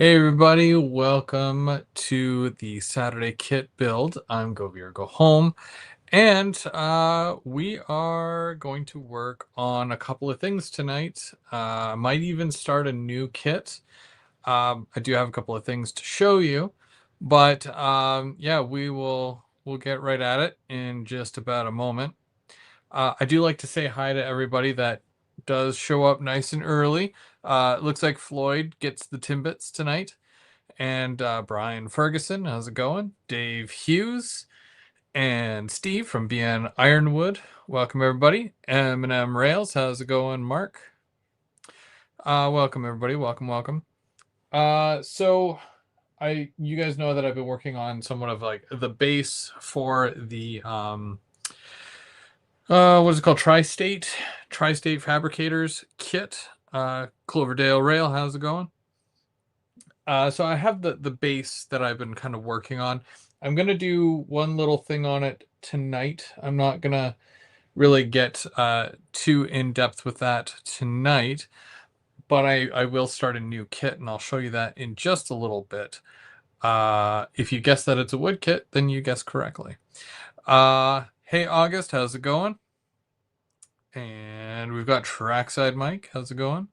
Hey everybody, welcome to the Saturday Kit build. I'm Go Beer Go Home, and we are going to work on a couple of things tonight. Might even start a new kit. I do have a couple of things to show you, but yeah, we'll get right at it in just about a moment. I do like to say hi to everybody that does show up nice and early. It looks like Floyd gets the Timbits tonight. And Brian Ferguson, how's it going? Dave Hughes and Steve from BN Ironwood. Welcome everybody. M&M Rails, how's it going, Mark? Welcome everybody. Welcome. So you guys know that I've been working on somewhat of like the base for the what is it called? Tri-State Fabricators kit. Cloverdale Rail, how's it going? So I have the base that I've been kind of working on. I'm gonna do one little thing on it tonight. I'm not gonna really get too in depth with that tonight, but I will start a new kit, and I'll show you that in just a little bit. If you guess that it's a wood kit, then you guessed correctly. Hey August, how's it going? And we've got Trackside Mike. How's it going?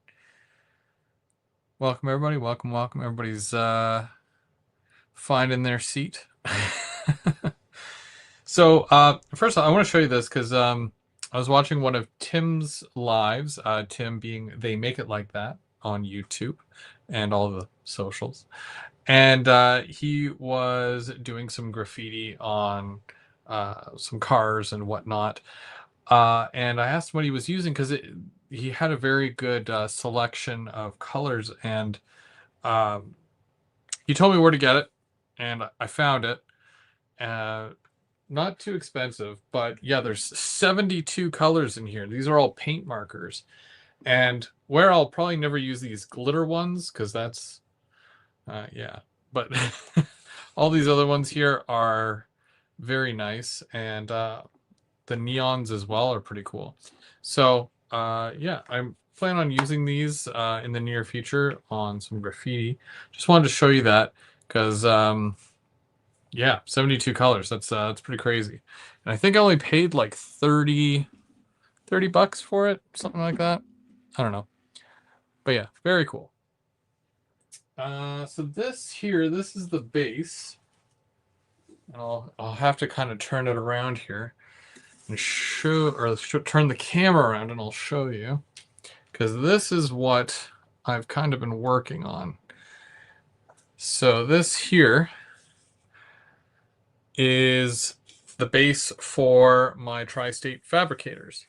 Welcome everybody. Welcome. Everybody's finding their seat. So first of all, I want to show you this because I was watching one of Tim's lives. Tim being They Make It Like That on YouTube and all the socials, and he was doing some graffiti on some cars and whatnot. And I asked him what he was using because he had a very good selection of colors, and um, he told me where to get it, and I found it. Uh, Not too expensive, but yeah, there's 72 colors in here. These are all paint markers. And where I'll probably never use these glitter ones, because that's, yeah. But all these other ones here are very nice. And the neons as well are pretty cool. So, yeah, I'm planning on using these in the near future on some graffiti. Just wanted to show you that because yeah, 72 colors. That's pretty crazy. And I think I only paid like 30 bucks for it, something like that. I don't know. But yeah, very cool. So this here, this is the base. And I'll have to kind of turn it around here and turn the camera around and I'll show you because this is what I've kind of been working on. So this here is the base for my tri-state fabricators.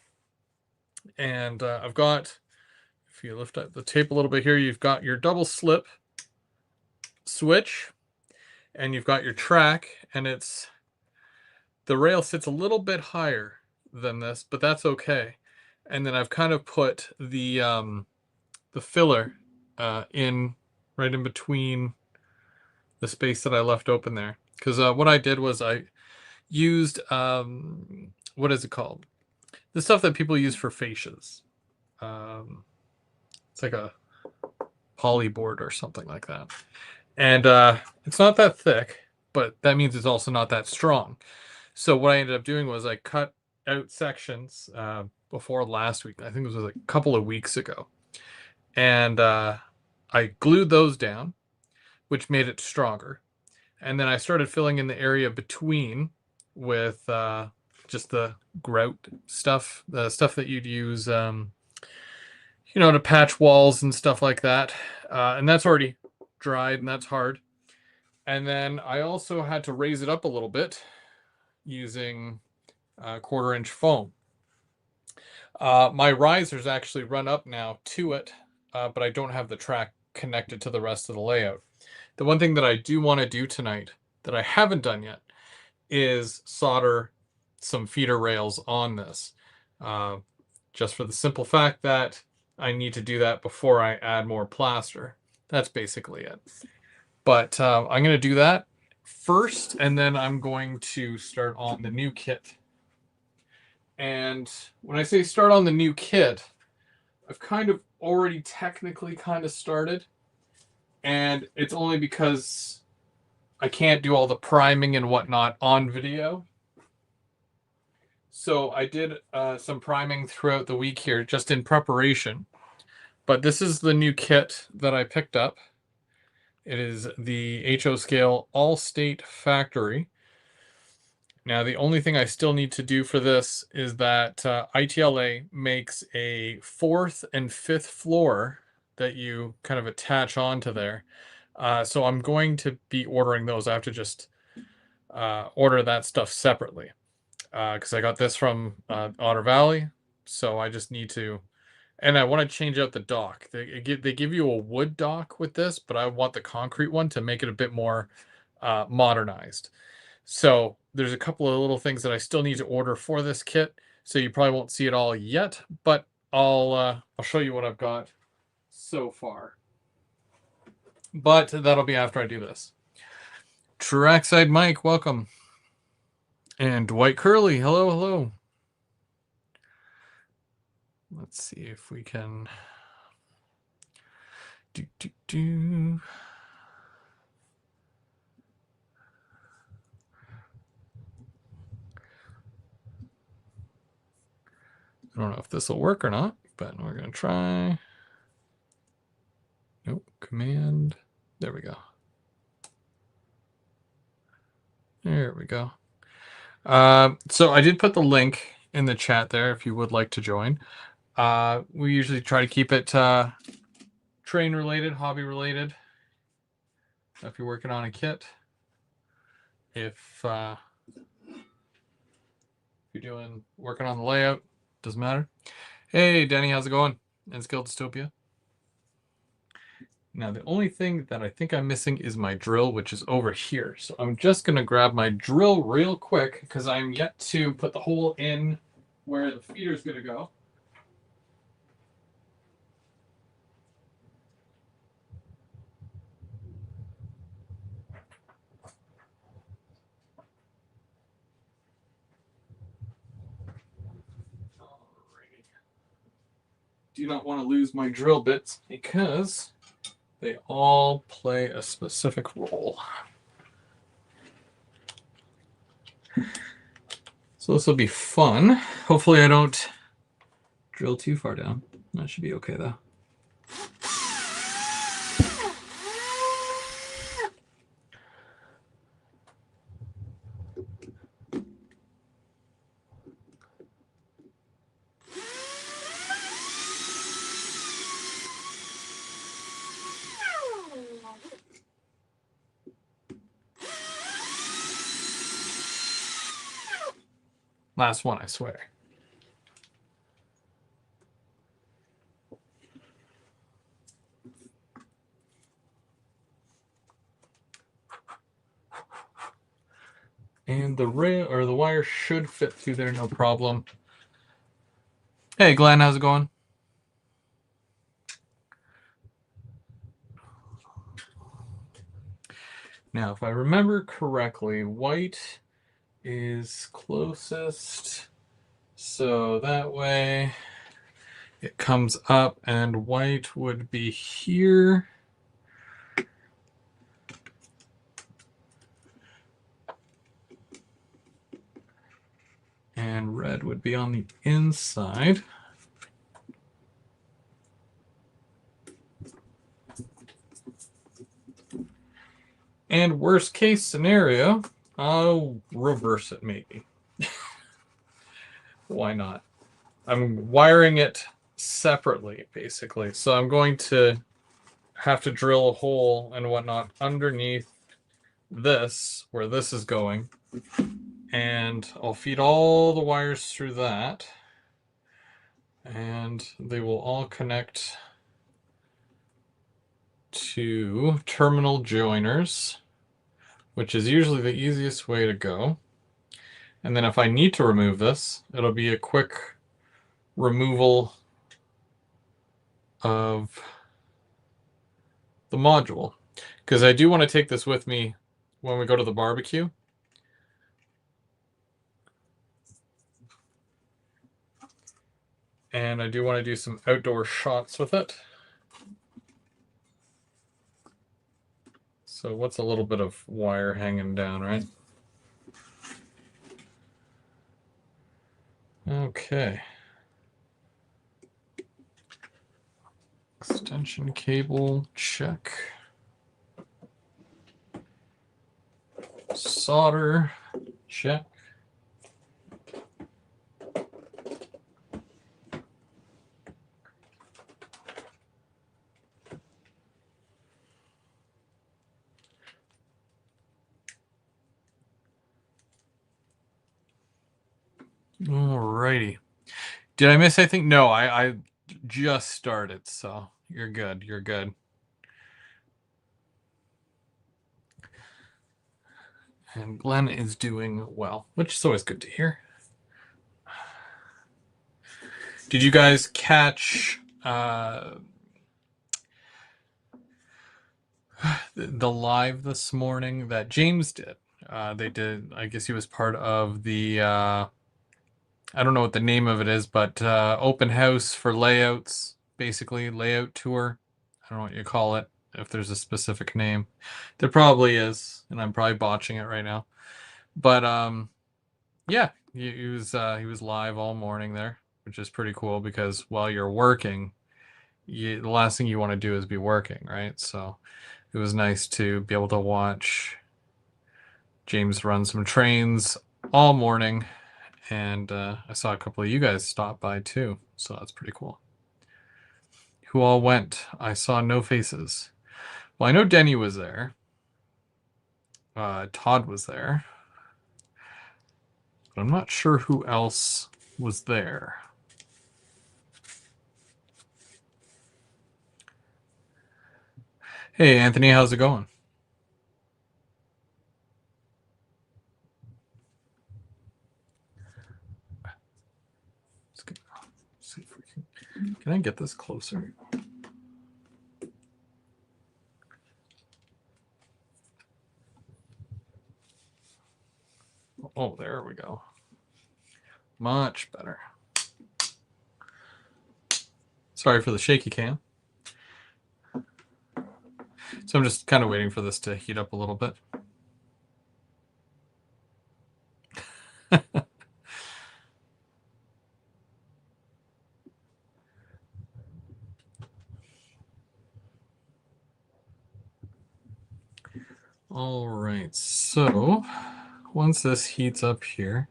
And I've got, if you lift up the tape a little bit here, you've got your double slip switch and you've got your track, and the rail sits a little bit higher than this, but that's okay. And then I've kind of put the filler in right in between the space that I left open there. Because what I did was I used what is it called? The stuff that people use for fascias. It's like a poly board or something like that. And it's not that thick, but that means it's also not that strong. So what I ended up doing was I cut out sections before last week. I think it was a couple of weeks ago. And I glued those down, which made it stronger. And then I started filling in the area between with just the grout stuff, the stuff that you'd use, to patch walls and stuff like that. And that's already dried and that's hard. And then I also had to raise it up a little bit using 1/4 inch foam. My risers actually run up now to it, but I don't have the track connected to the rest of the layout. The one thing that I do want to do tonight that I haven't done yet is solder some feeder rails on this. Just for the simple fact that I need to do that before I add more plaster. That's basically it. But I'm going to do that first, and then I'm going to start on the new kit. And when I say start on the new kit, I've kind of already technically kind of started. And it's only because I can't do all the priming and whatnot on video. So I did some priming throughout the week here just in preparation. But this is the new kit that I picked up. It is the HO Scale All-State Factory. Now, the only thing I still need to do for this is that ITLA makes a 4th and 5th floor that you kind of attach onto there. So I'm going to be ordering those. I have to just order that stuff separately because I got this from Otter Valley. So I just need to, and I want to change out the dock. They give you a wood dock with this, but I want the concrete one to make it a bit more modernized. So there's a couple of little things that I still need to order for this kit. So you probably won't see it all yet, but I'll show you what I've got so far. But that'll be after I do this. Trackside Mike, welcome. And Dwight Curley, hello, hello. Let's see if we can do. I don't know if this will work or not, but we're going to try. Nope, command. There we go. There we go. So I did put the link in the chat there if you would like to join. We usually try to keep it train related, hobby related. If you're working on a kit, if you're working on the layout, doesn't matter. Hey, Denny, how's it going? And Skill Dystopia. Now, the only thing that I think I'm missing is my drill, which is over here. So I'm just going to grab my drill real quick because I'm yet to put the hole in where the feeder is going to go. Do not want to lose my drill bits because they all play a specific role. So this will be fun. Hopefully I don't drill too far down. That should be okay though. Last one, I swear. And the rail or the wire should fit through there, no problem. Hey, Glenn, how's it going? Now, if I remember correctly, white is closest. So that way it comes up and white would be here. And red would be on the inside. And worst case scenario, I'll reverse it maybe. Why not? I'm wiring it separately, basically. So I'm going to have to drill a hole and whatnot underneath this, where this is going. And I'll feed all the wires through that. And they will all connect to terminal joiners, which is usually the easiest way to go. And then if I need to remove this, it'll be a quick removal of the module. Because I do want to take this with me when we go to the barbecue. And I do want to do some outdoor shots with it. So what's a little bit of wire hanging down, right? Okay. Extension cable, check. Solder, check. Alrighty. Did I miss anything? No, I just started, so you're good. You're good. And Glenn is doing well, which is always good to hear. Did you guys catch the live this morning that James did? They did, I guess he was part of the, I don't know what the name of it is, but open house for layouts, basically, layout tour. I don't know what you call it, if there's a specific name. There probably is, and I'm probably botching it right now. But yeah, he was live all morning there, which is pretty cool because while you're working, the last thing you want to do is be working, right? So it was nice to be able to watch James run some trains all morning, and I saw a couple of you guys stop by too, so that's pretty cool. Who all went? I saw no faces. Well, I know Denny was there. Todd was there. But I'm not sure who else was there. Hey, Anthony, how's it going? Let's see if we can I get this closer? Oh, there we go. Much better. Sorry for the shaky cam. So I'm just kind of waiting for this to heat up a little bit. All right, so once this heats up here,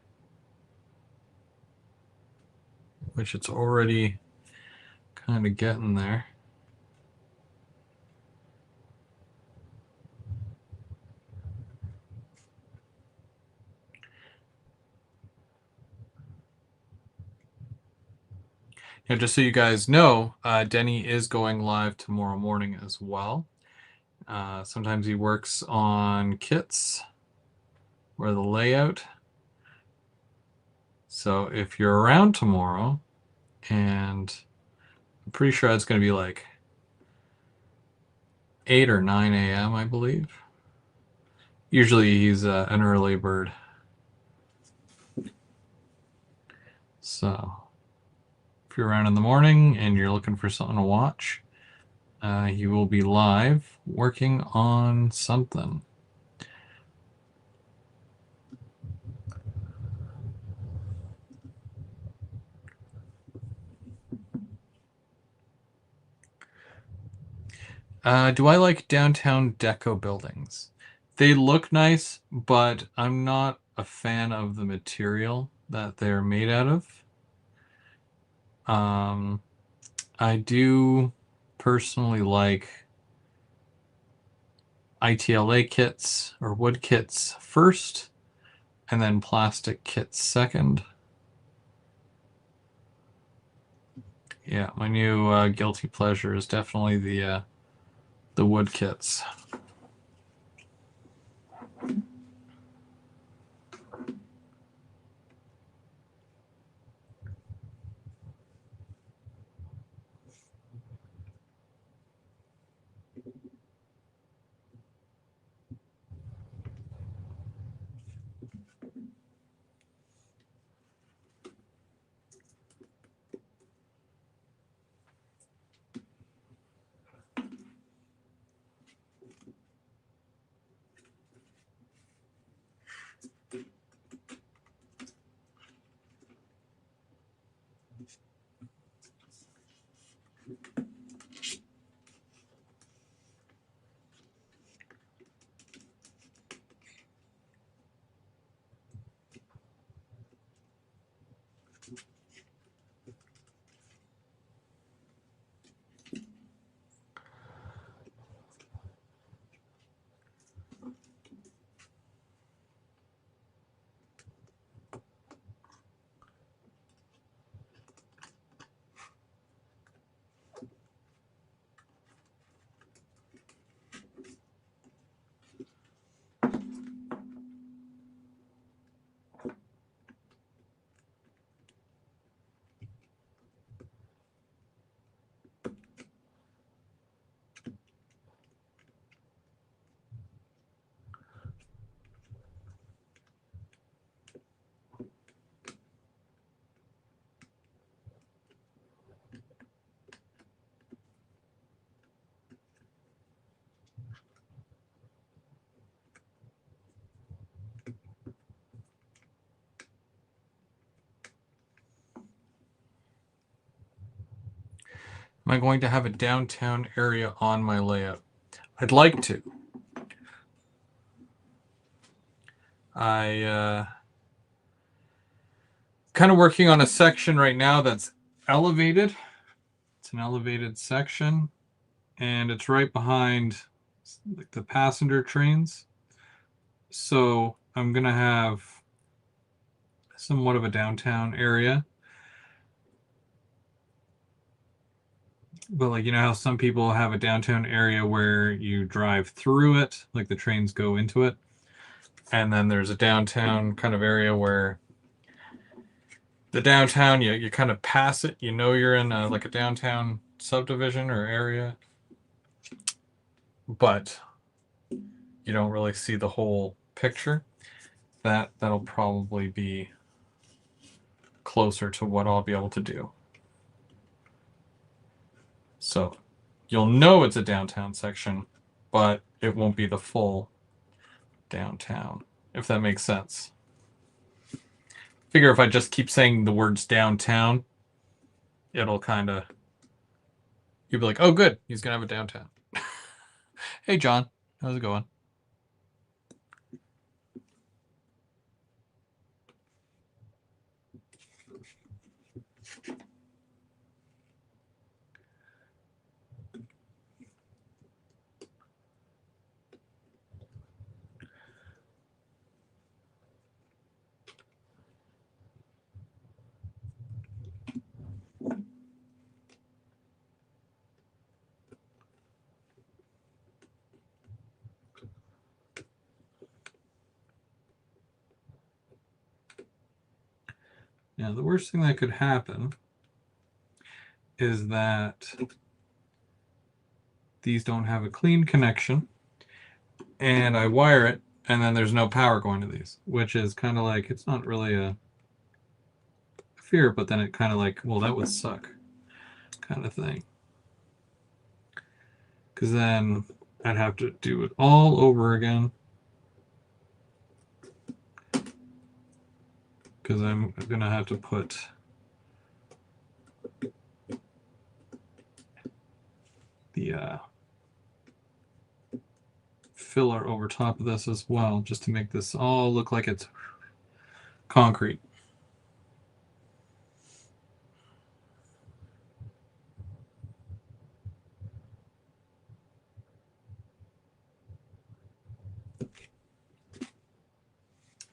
which it's already kind of getting there. Just so you guys know, Denny is going live tomorrow morning as well. Sometimes he works on kits or the layout. So if you're around tomorrow, and I'm pretty sure it's going to be like 8 or 9 a.m., I believe. Usually he's an early bird. So if you're around in the morning and you're looking for something to watch, he will be live working on something. Do I like downtown deco buildings? They look nice, but I'm not a fan of the material that they're made out of. I do personally like ITLA kits or wood kits first, and then plastic kits second. Yeah, my new guilty pleasure is definitely the wood kits. Am I going to have a downtown area on my layout? I'd like to. I kind of working on a section right now that's elevated. It's an elevated section, and it's right behind like the passenger trains. So I'm gonna have somewhat of a downtown area. But like, you know how some people have a downtown area where you drive through it, like the trains go into it, and then there's a downtown kind of area where the downtown, you kind of pass it, you know you're in like a downtown subdivision or area, but you don't really see the whole picture. That'll probably be closer to what I'll be able to do. So you'll know it's a downtown section, but it won't be the full downtown, if that makes sense. Figure if I just keep saying the words downtown, it'll kind of, you'll be like, oh, good, he's going to have a downtown. Hey, John, how's it going? Now, the worst thing that could happen is that these don't have a clean connection, and I wire it, and then there's no power going to these, which is kind of like, it's not really a fear, but then it kind of like, well, that would suck kind of thing. Because then I'd have to do it all over again. Because I'm going to have to put the filler over top of this as well, just to make this all look like it's concrete.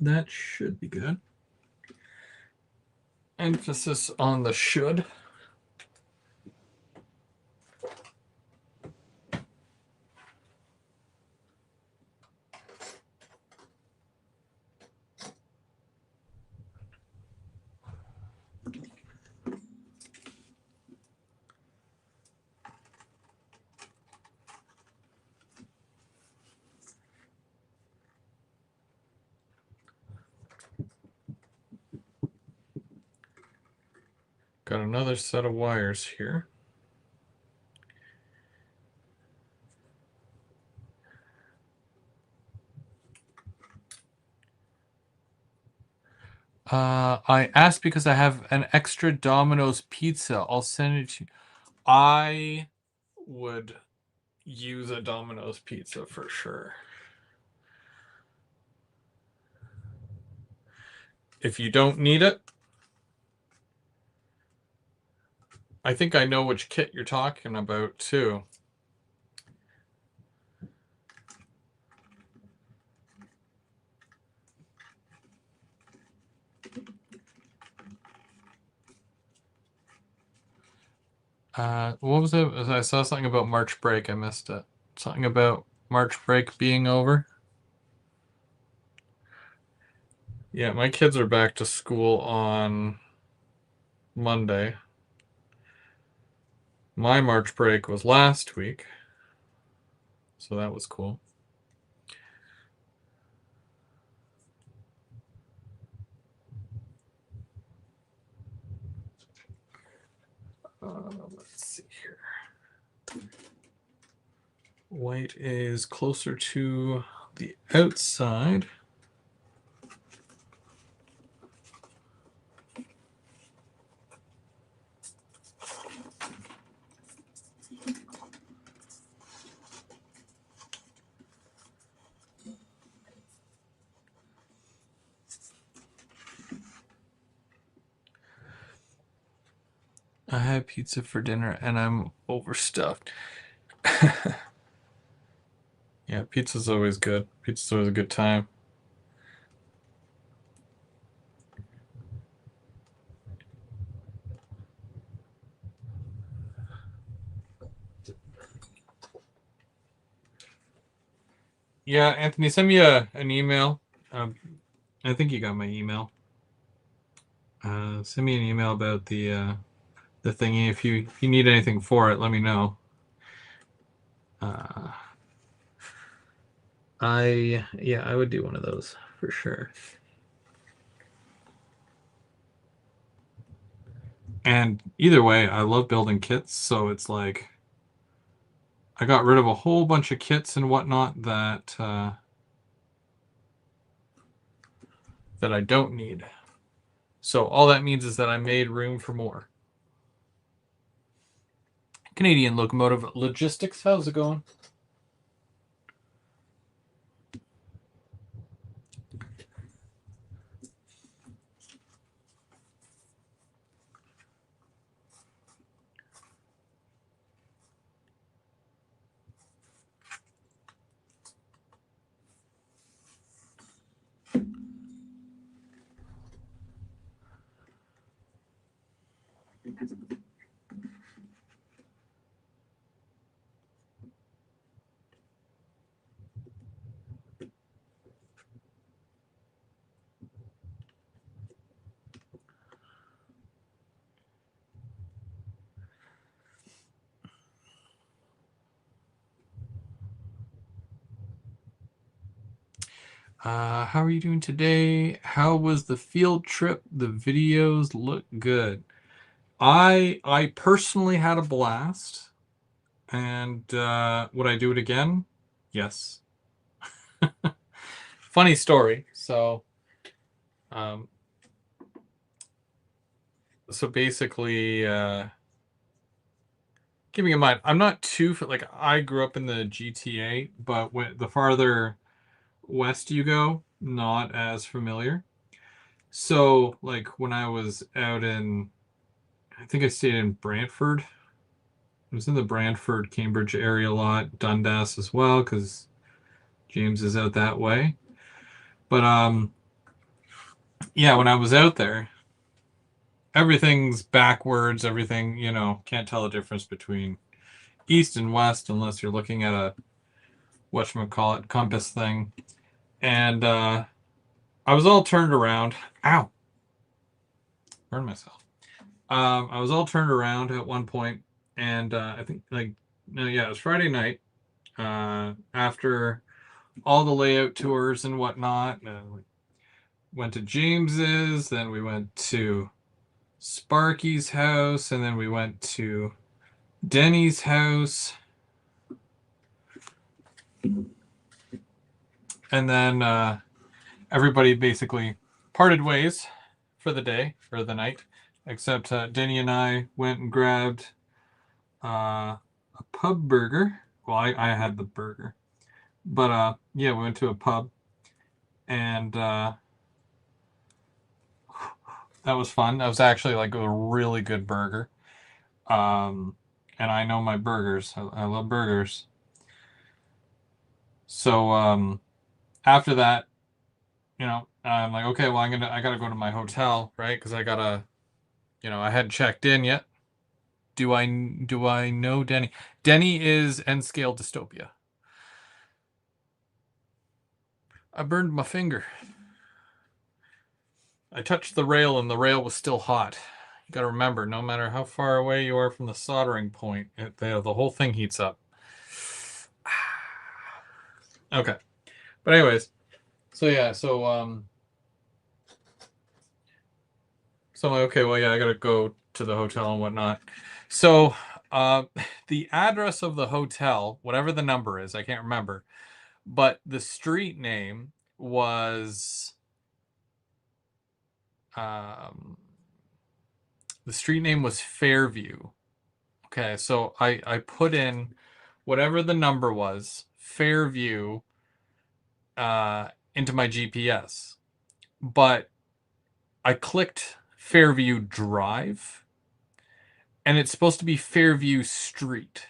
That should be good. Emphasis on the should. Got another set of wires here. I asked because I have an extra Domino's pizza. I'll send it to you. I would use a Domino's pizza for sure. If you don't need it, I think I know which kit you're talking about too. What was it? I saw something about March break. I missed it. Something about March break being over. Yeah, my kids are back to school on Monday. My March break was last week, so that was cool. Let's see here. White is closer to the outside. I had pizza for dinner and I'm overstuffed. Yeah, pizza's always good. Pizza's always a good time. Yeah, Anthony, send me an email. Um, I think you got my email. Send me an email about the thingy. If you need anything for it, let me know. Uh, I would do one of those for sure. And either way, I love building kits, so it's like I got rid of a whole bunch of kits and whatnot that that I don't need. So all that means is that I made room for more. Canadian Locomotive Logistics, how's it going? How are you doing today? How was the field trip? The videos look good. I personally had a blast, and would I do it again? Yes. Funny story. Um, so basically, keeping in mind, I'm not too like I grew up in the GTA, but when the farther west you go, not as familiar. So like when I was out in, I think I stayed in Brantford. I was in the Brantford, Cambridge area a lot, Dundas as well, because James is out that way. But yeah, when I was out there, everything's backwards. Everything, can't tell the difference between east and west unless you're looking at a whatchamacallit compass thing. And I was all turned around. Ow! Burned myself. I was all turned around at one point, and I think like no, yeah, it was Friday night. After all the layout tours and whatnot, we went to James's, then we went to Sparky's house, and then we went to Denny's house, and then everybody basically parted ways for the day or the night, except Denny and I went and grabbed a pub burger. Well, I had the burger, but yeah, we went to a pub, and that was fun. That was actually like a really good burger. And I know my burgers. I love burgers. So after that, I'm like, okay, well, I gotta go to my hotel, right? Because I gotta, I hadn't checked in yet. Do I know Denny? Denny is N scale dystopia. I burned my finger. I touched the rail and the rail was still hot. You got to remember, no matter how far away you are from the soldering point, the whole thing heats up. Okay, but anyways, so yeah, so I'm like, okay, well, yeah, I gotta go to the hotel and whatnot. So, uh, the address of the hotel, whatever the number is, I can't remember, but the street name was um, the street name was Fairview. Okay, so I put in whatever the number was, Fairview, into my GPS, but I clicked Fairview Drive, and it's supposed to be Fairview Street.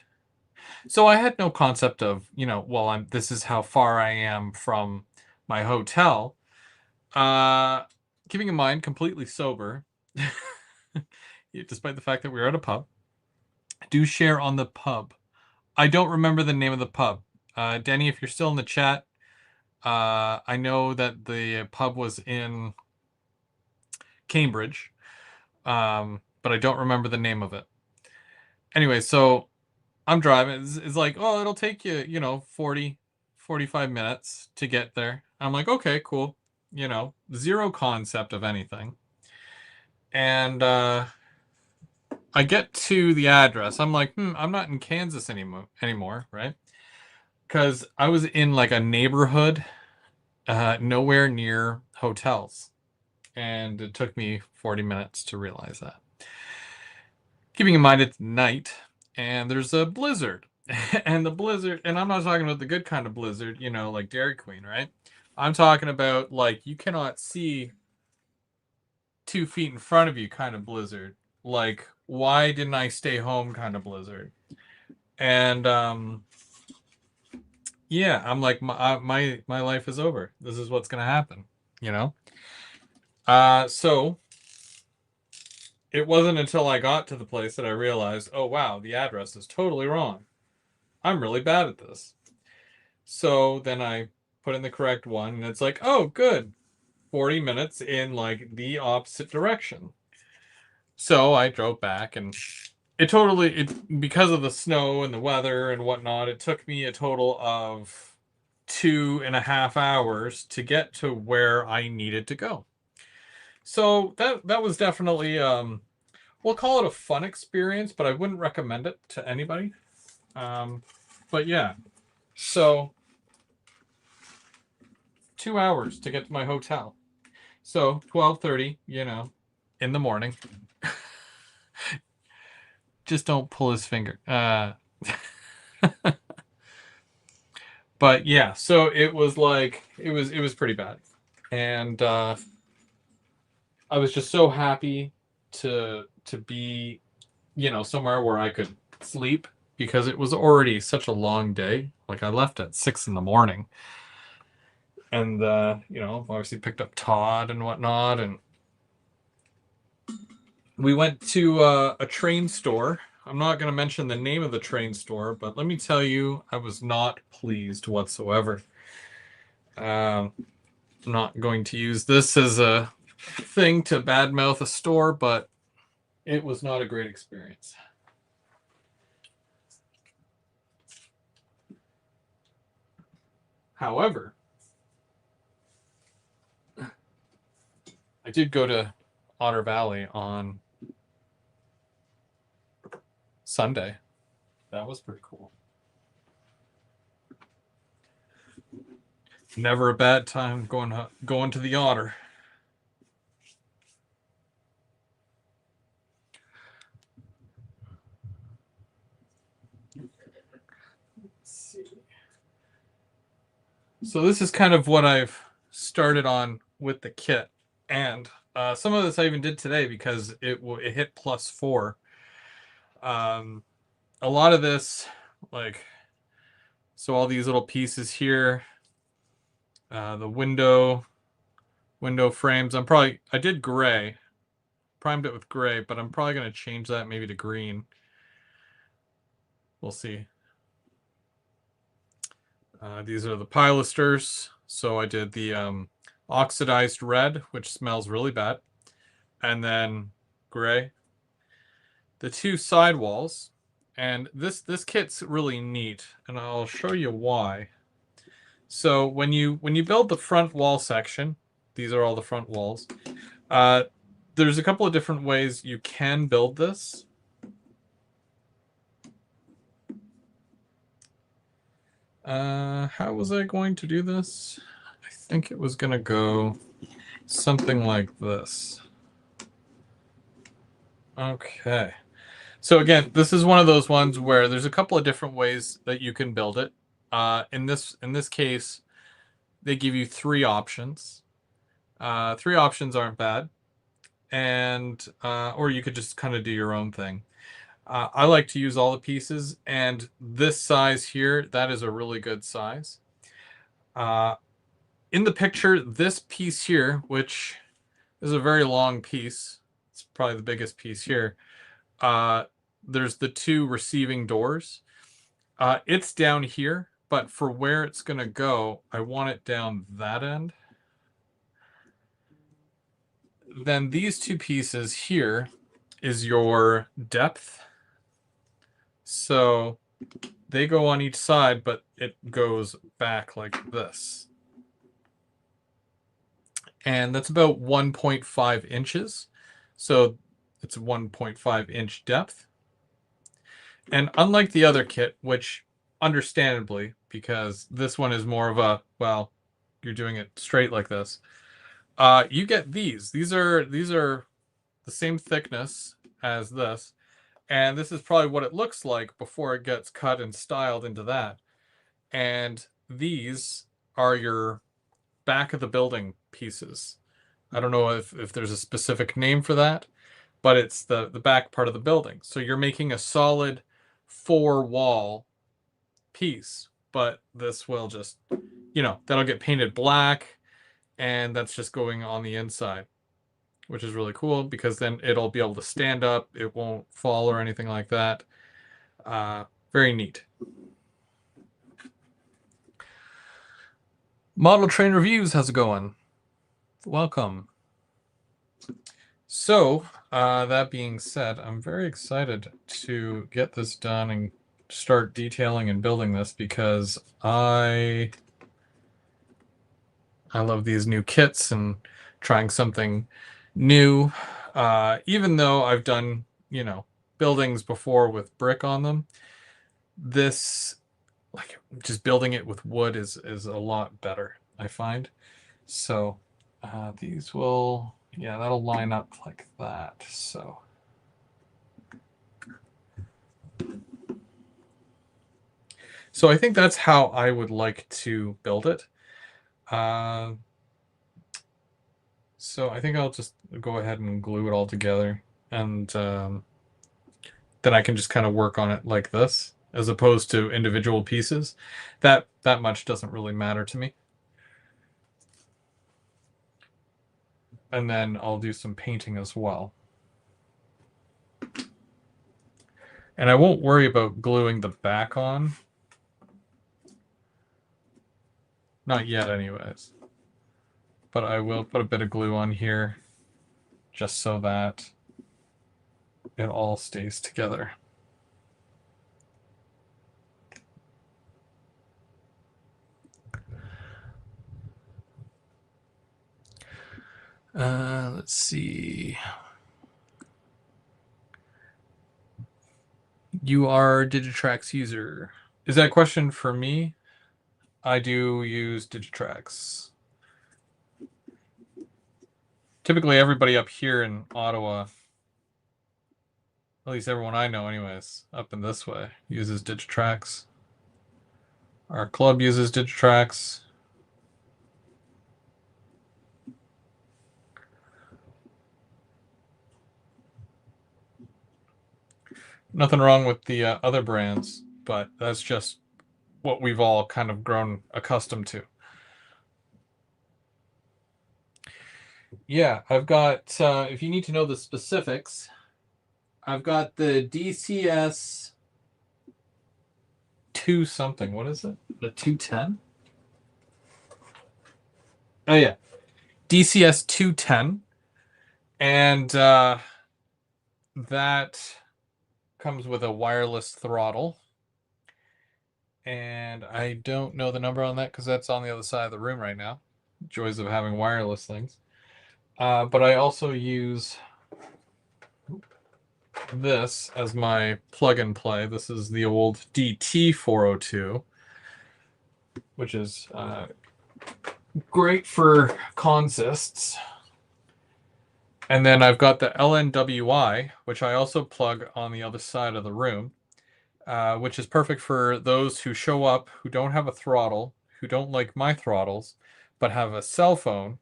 So I had no concept of, well, this is how far I am from my hotel. Keeping in mind, completely sober, despite the fact that we were at a pub. Do share on the pub. I don't remember the name of the pub. Denny, if you're still in the chat, I know that the pub was in Cambridge, but I don't remember the name of it. Anyway, so I'm driving. It's like, oh, it'll take you, 40, 45 minutes to get there. I'm like, okay, cool. Zero concept of anything. And I get to the address. I'm like, I'm not in Kansas anymore, right? Because I was in like a neighborhood, nowhere near hotels. And it took me 40 minutes to realize that. Keeping in mind it's night and there's a blizzard. And the blizzard, and I'm not talking about the good kind of blizzard, like Dairy Queen, right? I'm talking about like you cannot see 2 feet in front of you kind of blizzard. Like, why didn't I stay home kind of blizzard? And yeah, I'm like, my life is over. This is what's gonna happen, So it wasn't until I got to the place that I realized, oh wow, the address is totally wrong. I'm really bad at this. So then I put in the correct one, and it's like, oh, good. 40 minutes in like the opposite direction. So I drove back, and because of the snow and the weather and whatnot, it took me a total of 2.5 hours to get to where I needed to go. So that was definitely we'll call it a fun experience, but I wouldn't recommend it to anybody. But yeah, so 2 hours to get to my hotel. So 12:30, in the morning. Just don't pull his finger. But yeah, so it was like it was pretty bad, and I was just so happy to be, somewhere where I could sleep because it was already such a long day. Like I left at 6 in the morning, and obviously picked up Todd and whatnot, and we went to a train store. I'm not going to mention the name of the train store, but let me tell you, I was not pleased whatsoever. I'm not going to use this as a thing to badmouth a store, but it was not a great experience. However, I did go to Otter Valley on Sunday. That was pretty cool. Never a bad time going to the Otter. So this is kind of what I've started on with the kit, and some of this I even did today because it hit +4. A lot of this, like, so all these little pieces here, the window frames. I did gray, primed it with gray, but I'm probably going to change that maybe to green. We'll see. These are the pilasters. So I did the oxidized red, which smells really bad, and then gray. The 2 side walls, and this kit's really neat, and I'll show you why. So when you build the front wall section, these are all the front walls. There's a couple of different ways you can build this. How was I going to do this? I think it was going to go something like this. Okay. So again, this is one of those ones where there's a couple of different ways that you can build it. In this case, they give you 3 options. 3 options aren't bad, and or you could just kind of do your own thing. I like to use all the pieces, and this size here, that is a really good size. In the picture, this piece here, which is a very long piece, it's probably the biggest piece here. There's the two receiving doors. It's down here, but for where it's going to go, I want it down that end. Then these two pieces here is your depth. So they go on each side, but it goes back like this. And that's about 1.5 inches. So it's 1.5 inch depth. And unlike the other kit, which understandably, because this one is more of a, well, you're doing it straight like this, you get these. These are the same thickness as this. And this is probably what it looks like before it gets cut and styled into that. And these are your back of the building pieces. I don't know if there's a specific name for that, but it's the back part of the building. So you're making a solid 4-wall piece, but this will just, that'll get painted black, and that's just going on the inside, which is really cool because then it'll be able to stand up. It won't fall or anything like that. Very neat. Model Train Reviews, how's it going? Welcome. So, that being said, I'm very excited to get this done and start detailing and building this because I love these new kits and trying something new. Even though I've done, buildings before with brick on them, this, like, just building it with wood is a lot better, I find. So these will, yeah, that'll line up like that. So I think that's how I would like to build it. So I think I'll just go ahead and glue it all together, and then I can just kind of work on it like this, as opposed to individual pieces. That much doesn't really matter to me. And then I'll do some painting as well. And I won't worry about gluing the back on. Not yet, anyways. But I will put a bit of glue on here, just so that it all stays together. Let's see. You are Digitrax user. Is that a question for me? I do use Digitrax. Typically, everybody up here in Ottawa, at least everyone I know anyways, up in this way, uses Digitrax. Our club uses Digitrax. Nothing wrong with the other brands, but that's just what we've all kind of grown accustomed to. Yeah, I've got, if you need to know the specifics, I've got the DCS 2 something. What is it? The 210? Oh, yeah. DCS 210. And that comes with a wireless throttle. And I don't know the number on that because that's on the other side of the room right now. Joys of having wireless things. But I also use this as my plug and play. This is the old DT402, which is great for consists. And then I've got the LNWI, which I also plug on the other side of the room, which is perfect for those who show up, who don't have a throttle, who don't like my throttles, but have a cell phone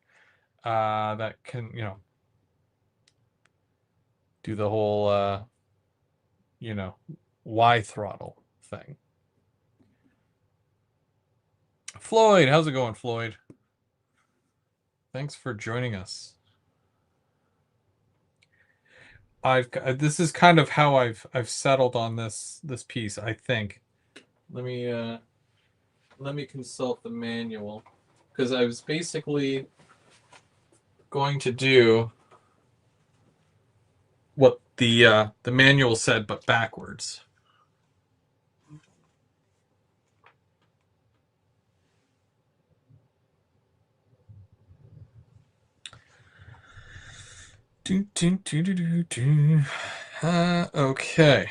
that can, do the whole you know, Y throttle thing. Floyd, how's it going, Floyd? Thanks for joining us. This is kind of how I've settled on this piece, I think. Let me consult the manual, because I was basically going to do what the manual said, but backwards. Okay.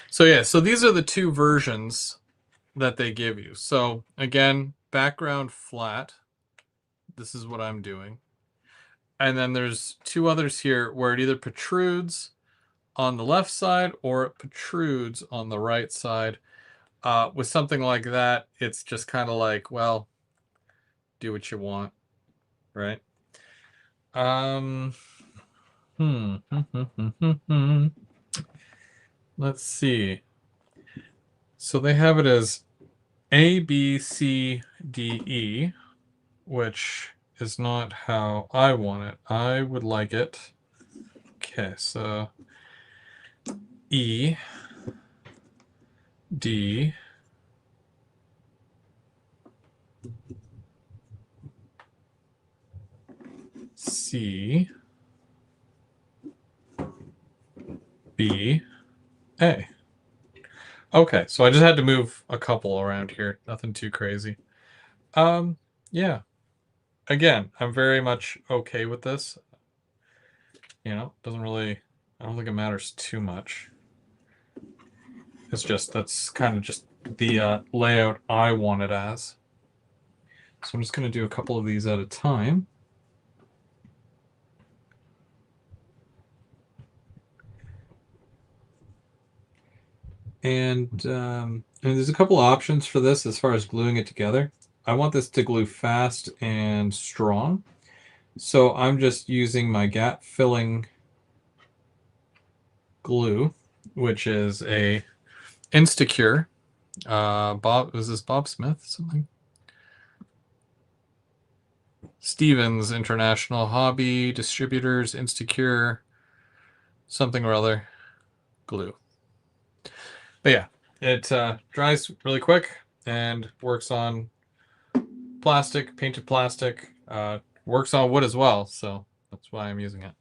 So yeah, so these are the two versions that they give you. So again, background flat. This is what I'm doing. And then there's two others here where it either protrudes on the left side or it protrudes on the right side. With something like that, it's just kind of like, well, do what you want, right? Um, Let's see. So they have it as A, B, C, D, E, which is not how I want it. I would like it. Okay, so E, D, C, B, A. Okay, so I just had to move a couple around here. Nothing too crazy. Yeah. Again, I'm very much okay with this. You know, doesn't really, I don't think it matters too much. It's just, that's kind of just the layout I want it as. So I'm just going to do a couple of these at a time. And there's a couple options for this as far as gluing it together. I want this to glue fast and strong. So I'm just using my gap filling glue, which is a Instacure. Bob, was this Bob Smith? Something? Stevens International Hobby Distributors, Instacure, something or other, glue. But yeah, it dries really quick and works on plastic, painted plastic, works on wood as well, so that's why I'm using it.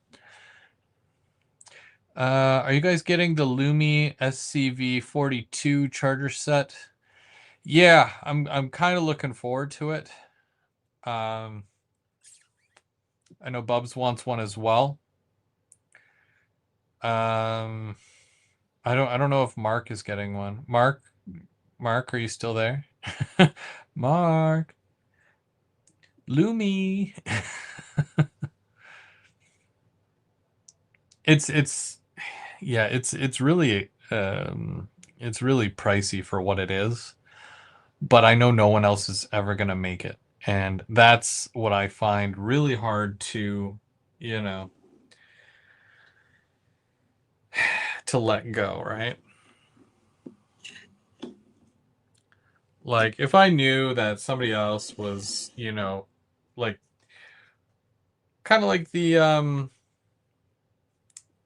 Are you guys getting the Lumi SCV42 charger set? Yeah, I'm kind of looking forward to it. I know Bubs wants one as well. I don't know if Mark is getting one. Mark, are you still there? Mark, Lumi. it's yeah, it's really pricey for what it is, but I know no one else is ever gonna make it, and that's what I find really hard to, you know, to let go, right? Like if I knew that somebody else was, you know, like kind of like the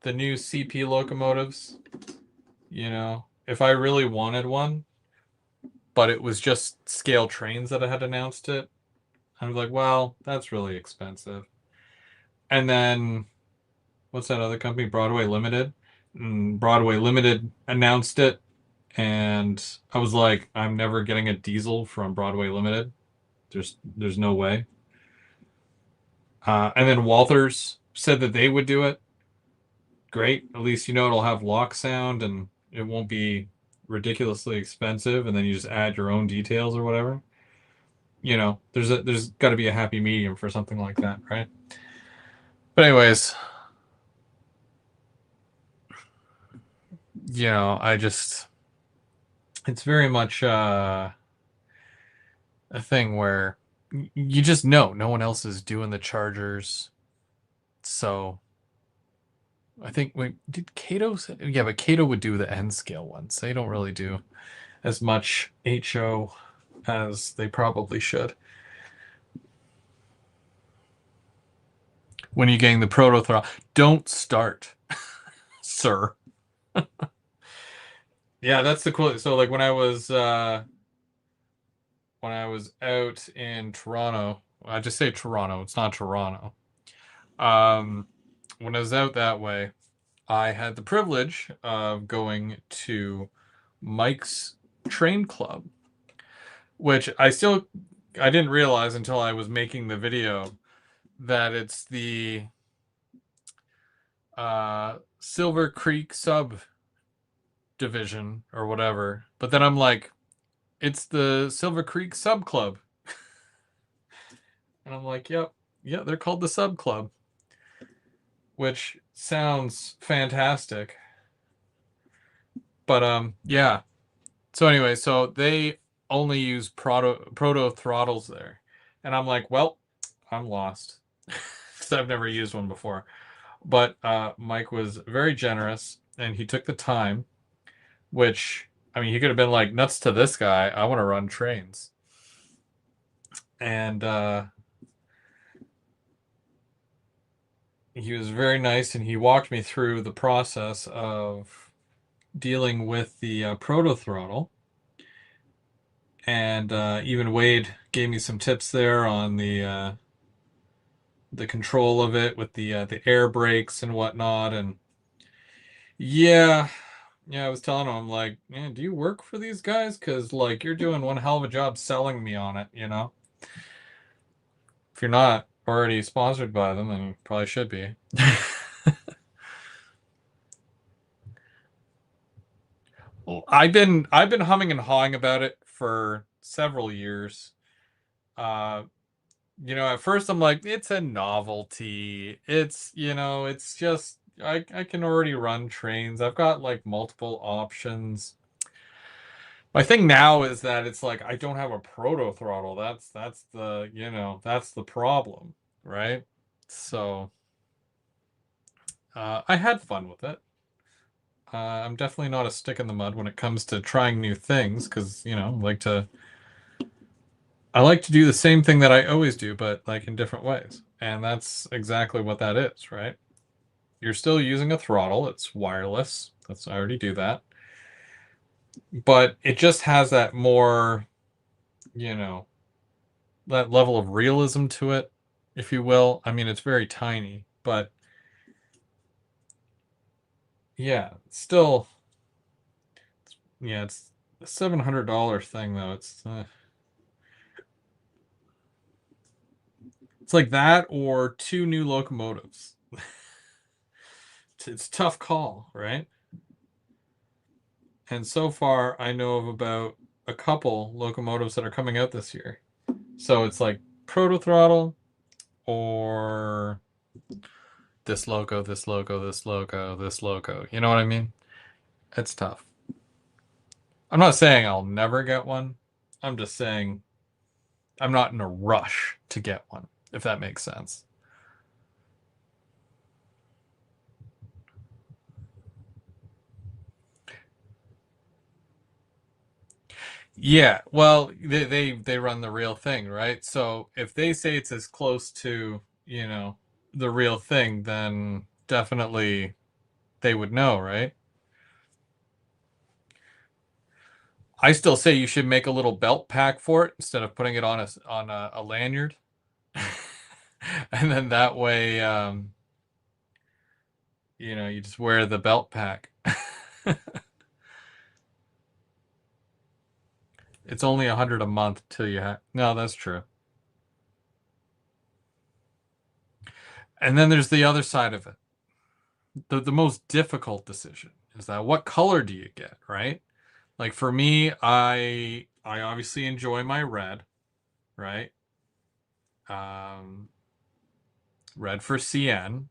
new CP locomotives, you know, if I really wanted one, but it was just Scale Trains that I had announced it, I was like, well, that's really expensive. And then what's that other company? Broadway Limited. Broadway Limited announced it, and I was like, I'm never getting a diesel from Broadway Limited. There's no way. And then Walthers said that they would do it. Great. At least you know it'll have lock sound and it won't be ridiculously expensive. And then you just add your own details or whatever. You know, there's got to be a happy medium for something like that, right? But anyways, you know, it's very much a thing where you just know no one else is doing the chargers, so I think wait, did Cato say, yeah, but Cato would do the N scale ones. They don't really do as much HO as they probably should. When you're getting the proto throttle, don't start, sir. Yeah, that's the cool. So like when I was out in Toronto, I just say Toronto, it's not Toronto. Um, when I was out that way, I had the privilege of going to Mike's Train Club, which I didn't realize until I was making the video that it's the Silver Creek sub division or whatever. But then I'm like, it's the Silver Creek Sub Club. And I'm like, yep, yeah, they're called the Sub Club, which sounds fantastic. But yeah. So anyway, so they only use proto throttles there. And I'm like, well, I'm lost. Because I've never used one before. But Mike was very generous and he took the time, which I mean he could have been like, nuts to this guy, I want to run trains. And he was very nice and he walked me through the process of dealing with the proto throttle. And even Wade gave me some tips there on the control of it with the air brakes and whatnot. And yeah, yeah, I was telling him, I'm like, man, do you work for these guys? Because like you're doing one hell of a job selling me on it, you know. If you're not already sponsored by them, then you probably should be. Well, I've been humming and hawing about it for several years. Uh, at first I'm like, it's a novelty. It's just I can already run trains. I've got like multiple options. My thing now is that it's like I don't have a proto throttle. That's the problem, right? So I had fun with it. I'm definitely not a stick in the mud when it comes to trying new things because I like to do the same thing that I always do, but like in different ways. And that's exactly what that is, right? You're still using a throttle. It's wireless. I already do that. But it just has that more, you know, that level of realism to it, if you will. I mean, it's very tiny, but yeah, still, yeah, it's a $700 thing though. It's like that or two new locomotives. It's a tough call, right? And so far, I know of about a couple locomotives that are coming out this year. So it's like proto throttle or this logo, this logo, this logo, this logo. You know what I mean? It's tough. I'm not saying I'll never get one. I'm just saying I'm not in a rush to get one, if that makes sense. Yeah, well, they run the real thing, right? So if they say it's as close to, the real thing, then definitely they would know, right? I still say you should make a little belt pack for it instead of putting it on a lanyard. And then that way you just wear the belt pack. It's only 100 a month till you have. No, that's true. And then there's the other side of it. The most difficult decision is that what color do you get, right? Like for me, I obviously enjoy my red, right? Um, red for CN.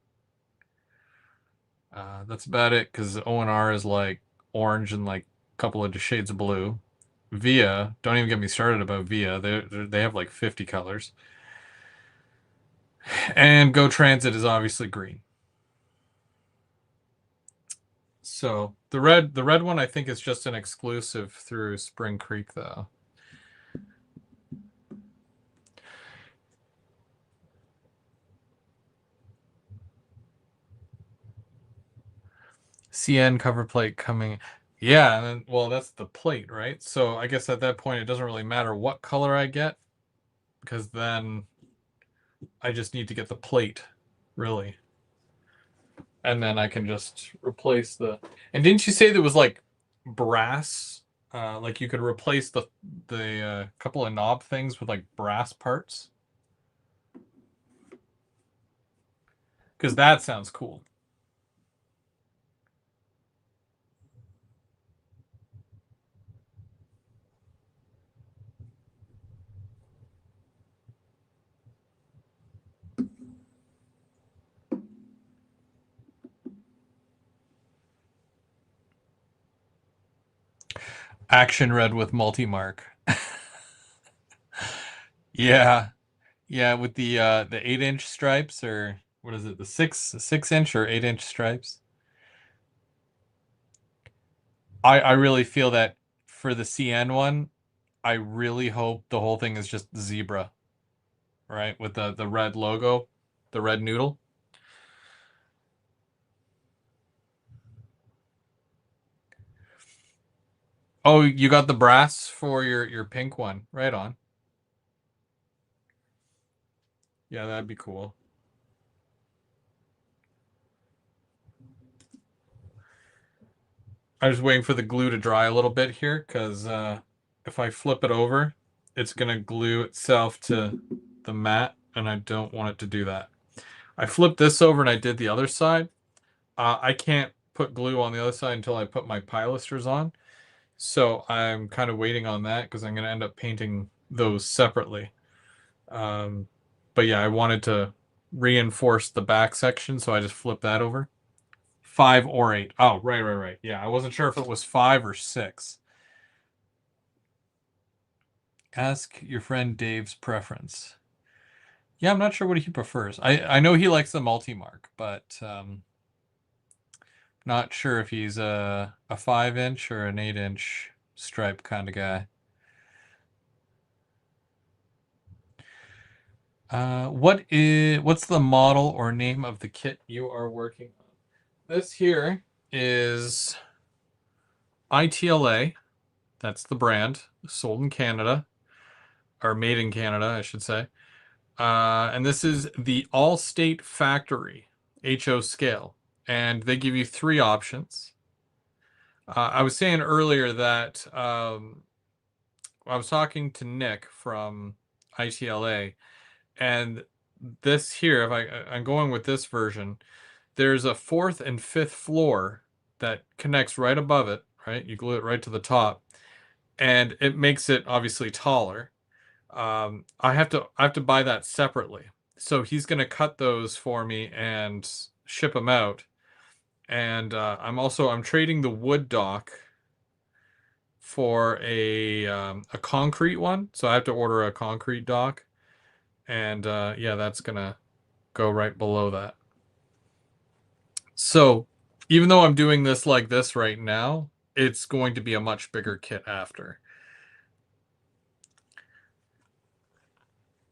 That's about it because ONR is like orange and like a couple of shades of blue. Via, don't even get me started about Via. They have like 50 colors. And Go Transit is obviously green. So the red one I think is just an exclusive through Spring Creek though. CN cover plate coming. Yeah, and then, well, that's the plate, right? So I guess at that point it doesn't really matter what color I get, because then I just need to get the plate, really. And then I can just replace the. And didn't you say there was like brass? Like you could replace the couple of knob things with like brass parts? Because that sounds cool. Action red with multi-mark. Yeah. Yeah, with the 8-inch stripes, or what is it? The 6-inch or 8-inch stripes. I really feel that for the CN one, I really hope the whole thing is just zebra, right? With the red logo, the red noodle. Oh, you got the brass for your pink one. Right on. Yeah, that'd be cool. I'm just waiting for the glue to dry a little bit here, because if I flip it over, it's gonna glue itself to the mat, and I don't want it to do that. I flipped this over and I did the other side. I can't put glue on the other side until I put my pilasters on. So I'm kind of waiting on that because I'm going to end up painting those separately. Um, but yeah, I wanted to reinforce the back section, so I just flipped that over. 5 or 8. Oh, right, right, right. Yeah, I wasn't sure if it was 5 or 6. Ask your friend Dave's preference. Yeah, I'm not sure what he prefers. I know he likes the multi-mark, but not sure if he's a 5-inch or an 8-inch stripe kind of guy. What's the model or name of the kit you are working on? This here is ITLA. That's the brand, sold in Canada, or made in Canada, I should say. And this is the All-State Factory HO scale, and they give you 3 options. I was saying earlier that I was talking to Nick from ITLA, and this here, if I'm going with this version, there's a 4th and 5th floor that connects right above it, right? You glue it right to the top, and it makes it obviously taller. I have to buy that separately. So he's going to cut those for me and ship them out. And I'm trading the wood dock for a concrete one. So I have to order a concrete dock, and yeah, that's gonna go right below that. So even though I'm doing this like this right now, it's going to be a much bigger kit after.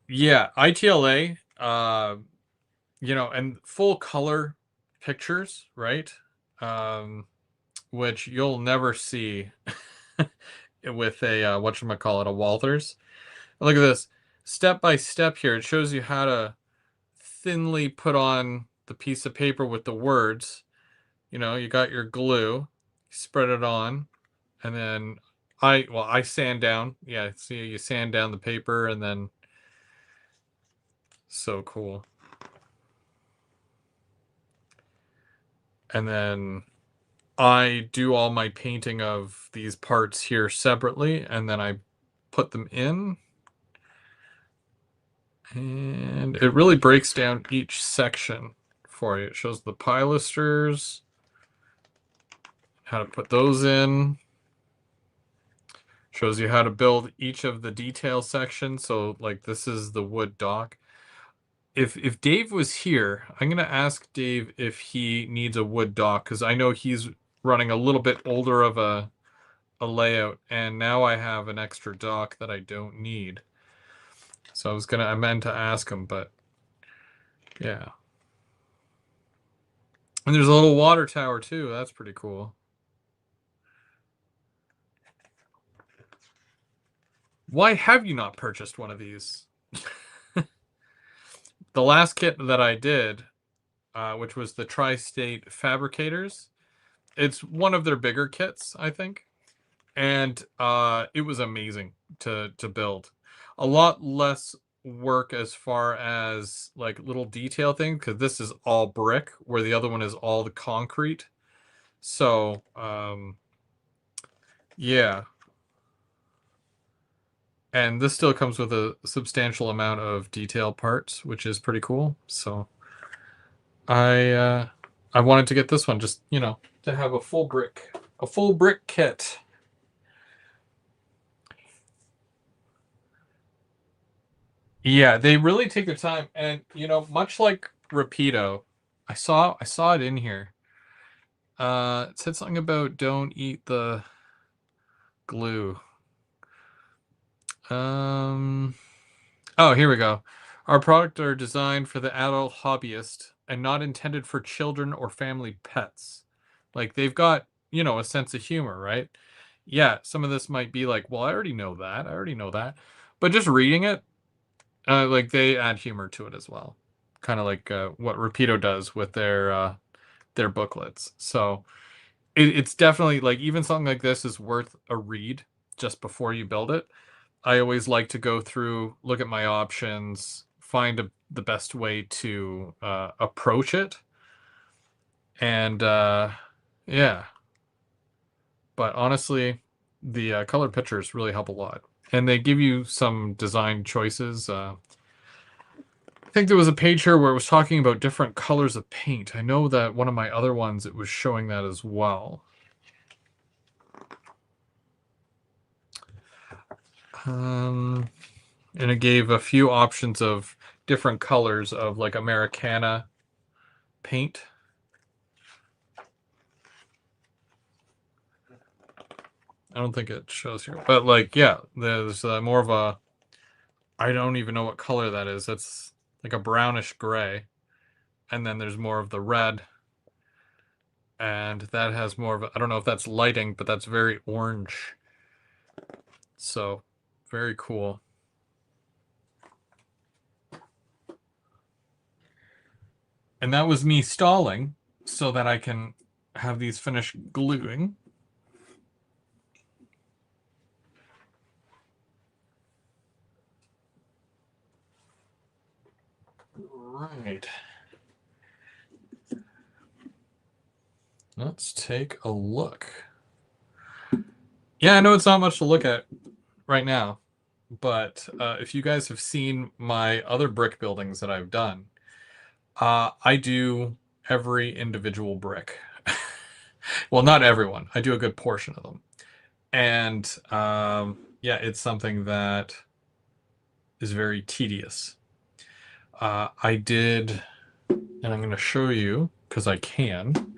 Yeah, ITLA, and full color pictures, right? Um, which you'll never see with a whatchamacallit, a Walthers. Look at this. Step by step here, it shows you how to thinly put on the piece of paper with the words. You got your glue, spread it on, and then I sand down. Yeah, see, you sand down the paper, and then so cool. And then I do all my painting of these parts here separately, and then I put them in. And it really breaks down each section for you. It shows the pilasters, how to put those in. Shows you how to build each of the detail sections. So like this is the wood dock. If Dave was here, I'm gonna ask Dave if he needs a wood dock, because I know he's running a little bit older of a layout, and now I have an extra dock that I don't need. So I meant to ask him, but yeah. And there's a little water tower too. That's pretty cool. Why have you not purchased one of these? The last kit that I did, which was the Tri-State Fabricators, it's one of their bigger kits, I think. And it was amazing to build. A lot less work as far as like little detail things, because this is all brick, where the other one is all the concrete. So yeah. And this still comes with a substantial amount of detail parts, which is pretty cool. So I wanted to get this one, just, you know, to have a full brick kit. Yeah, they really take their time, and you know, much like Rapido, I saw it in here. It said something about don't eat the glue. Um, oh, here we go. Our products are designed for the adult hobbyist and not intended for children or family pets. Like they've got, you know, a sense of humor, right? Yeah, some of this might be like, well, I already know that. I already know that. But just reading it, like they add humor to it as well. Kind of like what Rapido does with their booklets. So it's definitely like even something like this is worth a read just before you build it. I always like to go through, look at my options, find the best way to approach it, and yeah. But honestly, the color pictures really help a lot, and they give you some design choices. I think there was a page here where it was talking about different colors of paint. I know that one of my other ones, it was showing that as well. And it gave a few options of different colors of like Americana paint. I don't think it shows here, but like, yeah, there's more of a, I don't even know what color that is. That's like a brownish gray. And then there's more of the red. And that has more of a, I don't know if that's lighting, but that's very orange. So very cool. And that was me stalling so that I can have these finished gluing. Right. Let's take a look. Yeah, I know it's not much to look at right now, but if you guys have seen my other brick buildings that I've done, I do every individual brick. Well, not everyone. I do a good portion of them. And yeah, it's something that is very tedious. I did, and I'm going to show you because I can.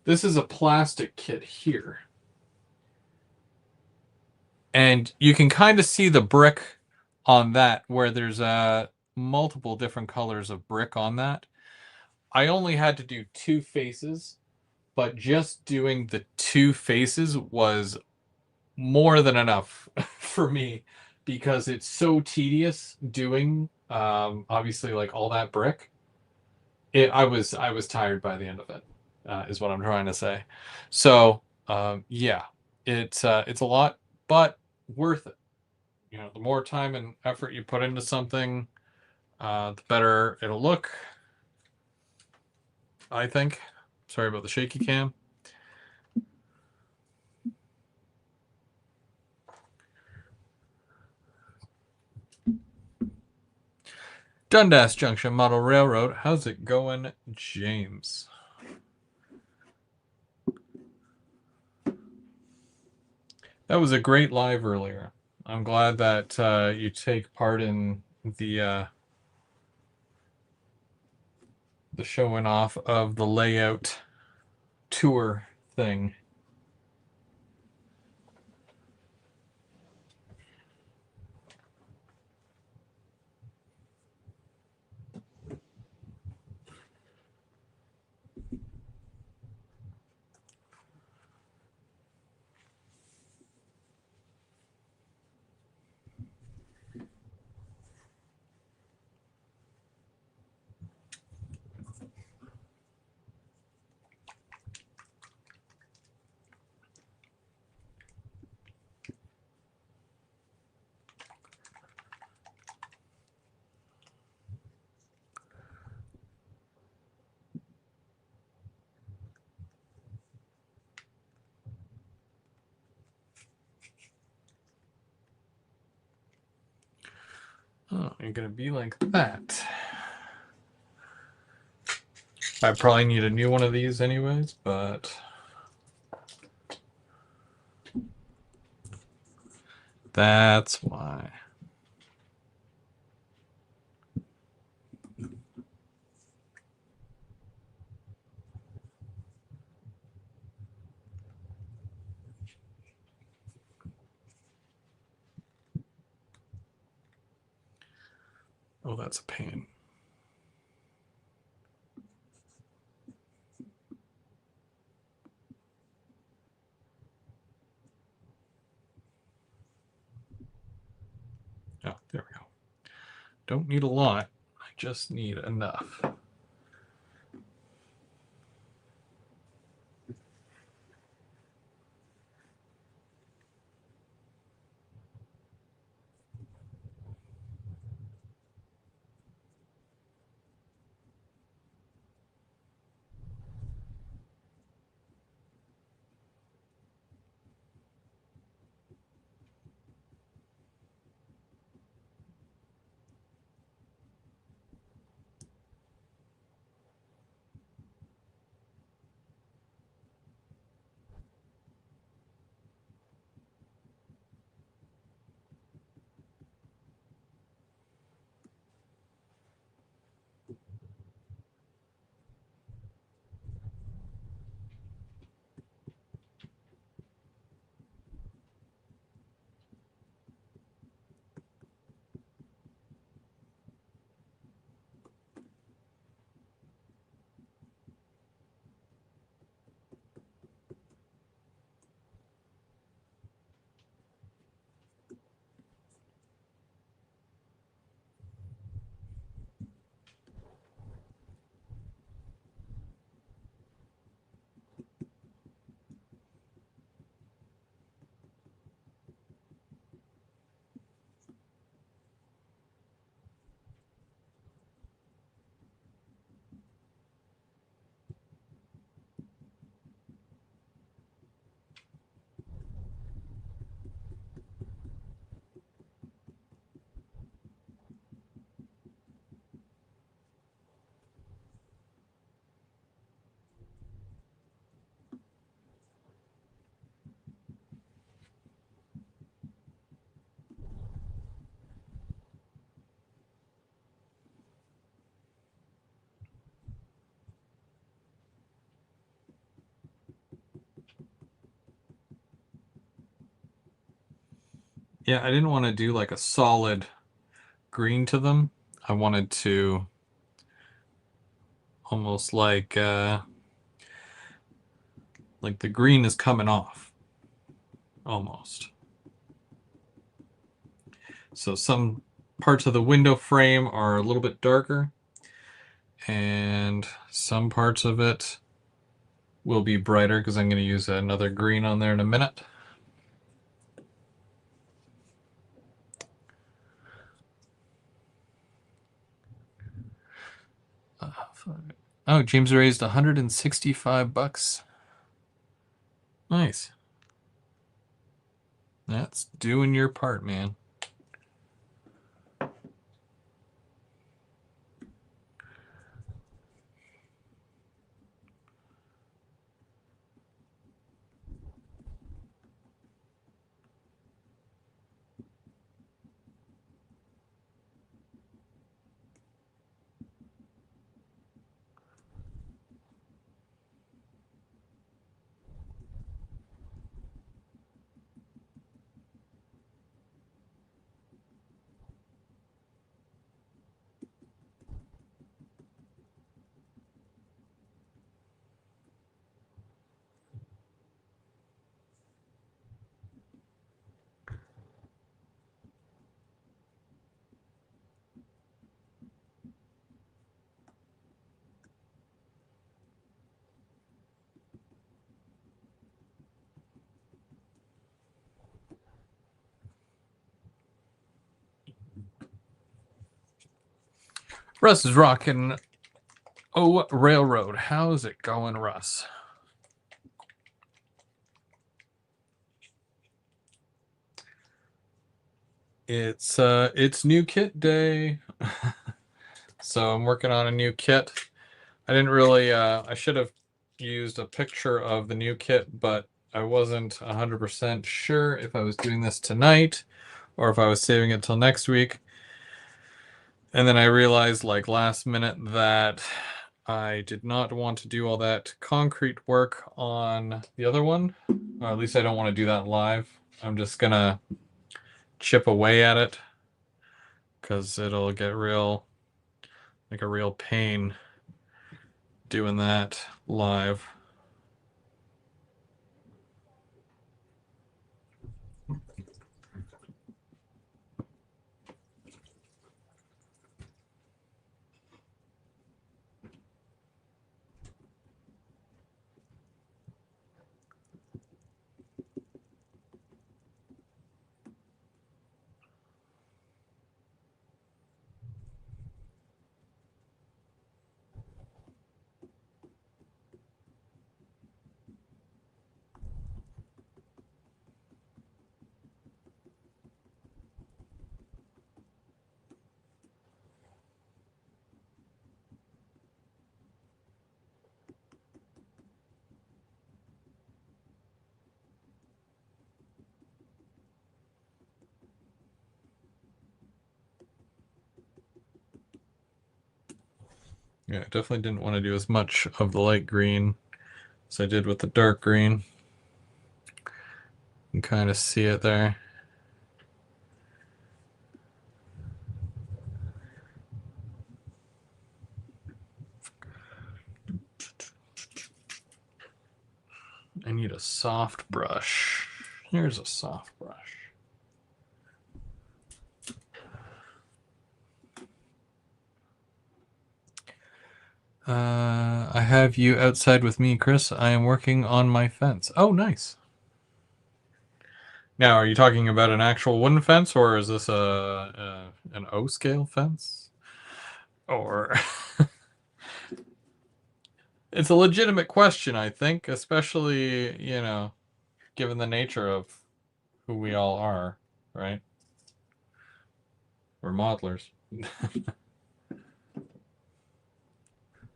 This is a plastic kit here. And you can kind of see the brick on that where there's multiple different colors of brick on that. I only had to do two faces, but just doing the two faces was more than enough for me because it's so tedious doing obviously like all that brick. I was tired by the end of it, is what I'm trying to say. So yeah, it's a lot, but worth it. You know, the more time and effort you put into something, the better it'll look, I think. Sorry about the shaky cam. Dundas Junction Model Railroad. How's it going, James? That was a great live earlier. I'm glad that you take part in the showing off of the layout tour thing. Oh, you're gonna be like that. I probably need a new one of these anyways, but that's why. Oh, that's a pain. Oh, there we go. Don't need a lot. I just need enough. Yeah, I didn't want to do like a solid green to them. I wanted to almost like the green is coming off almost. So some parts of the window frame are a little bit darker, and some parts of it will be brighter because I'm going to use another green on there in a minute. Oh, James raised 165 bucks. Nice. That's doing your part, man. Russ is rocking. Oh, Railroad. How's it going, Russ? It's new kit day. So I'm working on a new kit. I didn't really I should have used a picture of the new kit, but I wasn't 100% sure if I was doing this tonight or if I was saving it till next week. And then I realized like last minute that I did not want to do all that concrete work on the other one. Or at least I don't want to do that live. I'm just gonna chip away at it because it'll get real, like a real pain doing that live. Yeah, I definitely didn't want to do as much of the light green as I did with the dark green. You can kind of see it there. I need a soft brush. Here's a soft brush. I have you outside with me, Chris. I am working on my fence. Oh, nice. Now, are you talking about an actual wooden fence, or is this an O scale fence? Or it's a legitimate question, I think, especially given the nature of who we all are, right? We're modelers.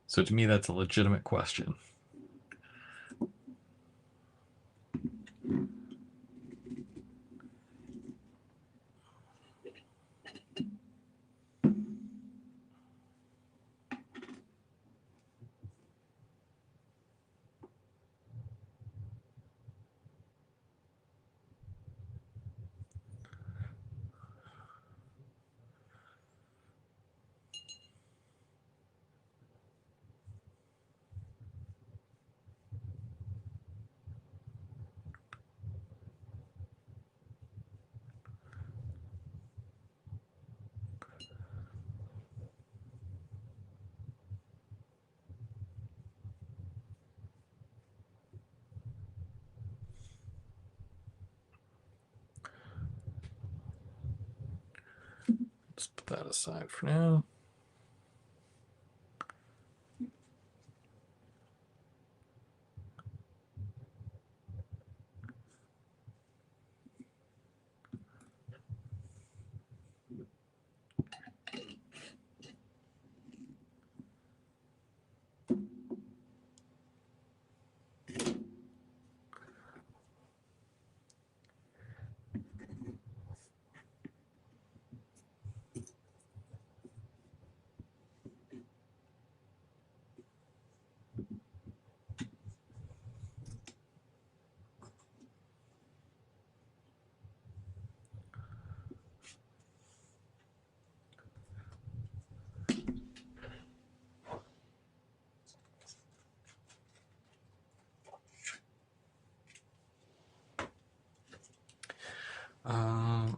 So to me, that's a legitimate question. Let's put that aside for now.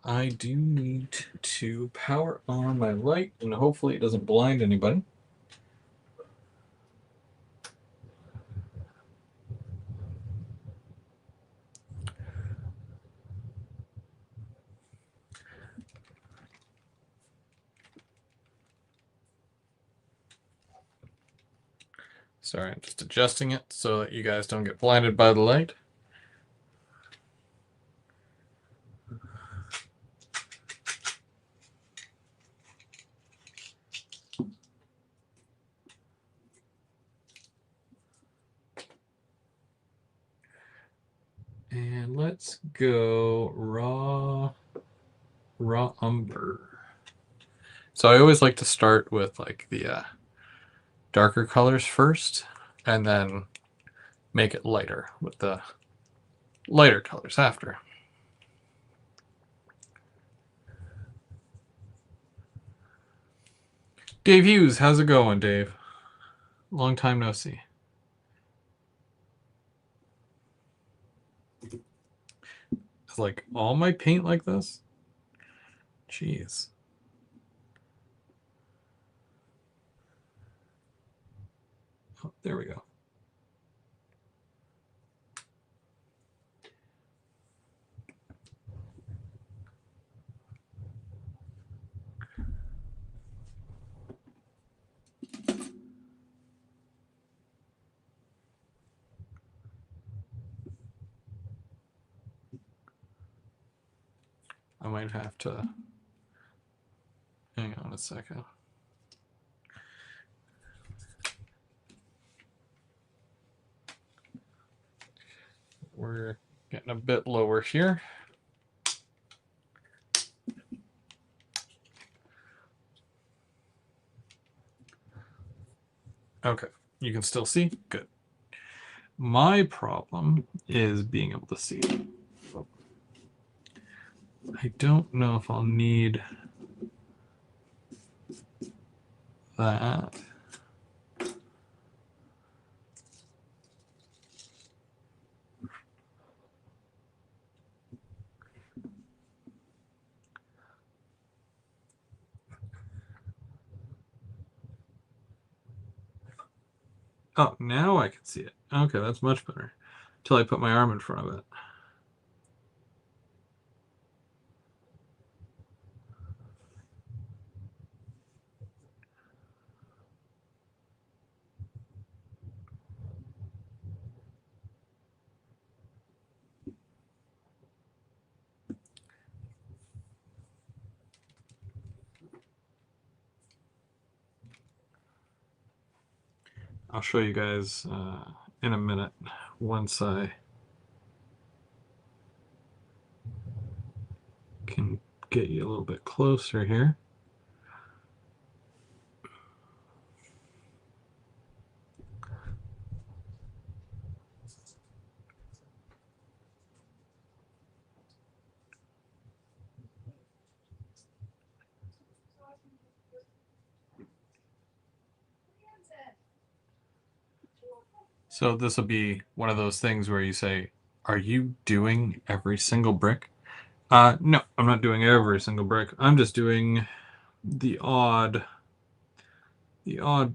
I do need to power on my light, and hopefully it doesn't blind anybody. Sorry, I'm just adjusting it so that you guys don't get blinded by the light. And let's go raw umber. So I always like to start with like the darker colors first, and then make it lighter with the lighter colors after. Dave Hughes, how's it going, Dave? Long time no see. Is like all my paint like this? Jeez. Oh, there we go. I might have to hang on a second. We're getting a bit lower here. Okay, you can still see? Good. My problem is being able to see. I don't know if I'll need that. Oh, now I can see it. Okay, that's much better. Until I put my arm in front of it. I'll show you guys in a minute once I can get you a little bit closer here. So this will be one of those things where you say, are you doing every single brick? No, I'm not doing every single brick. I'm just doing the odd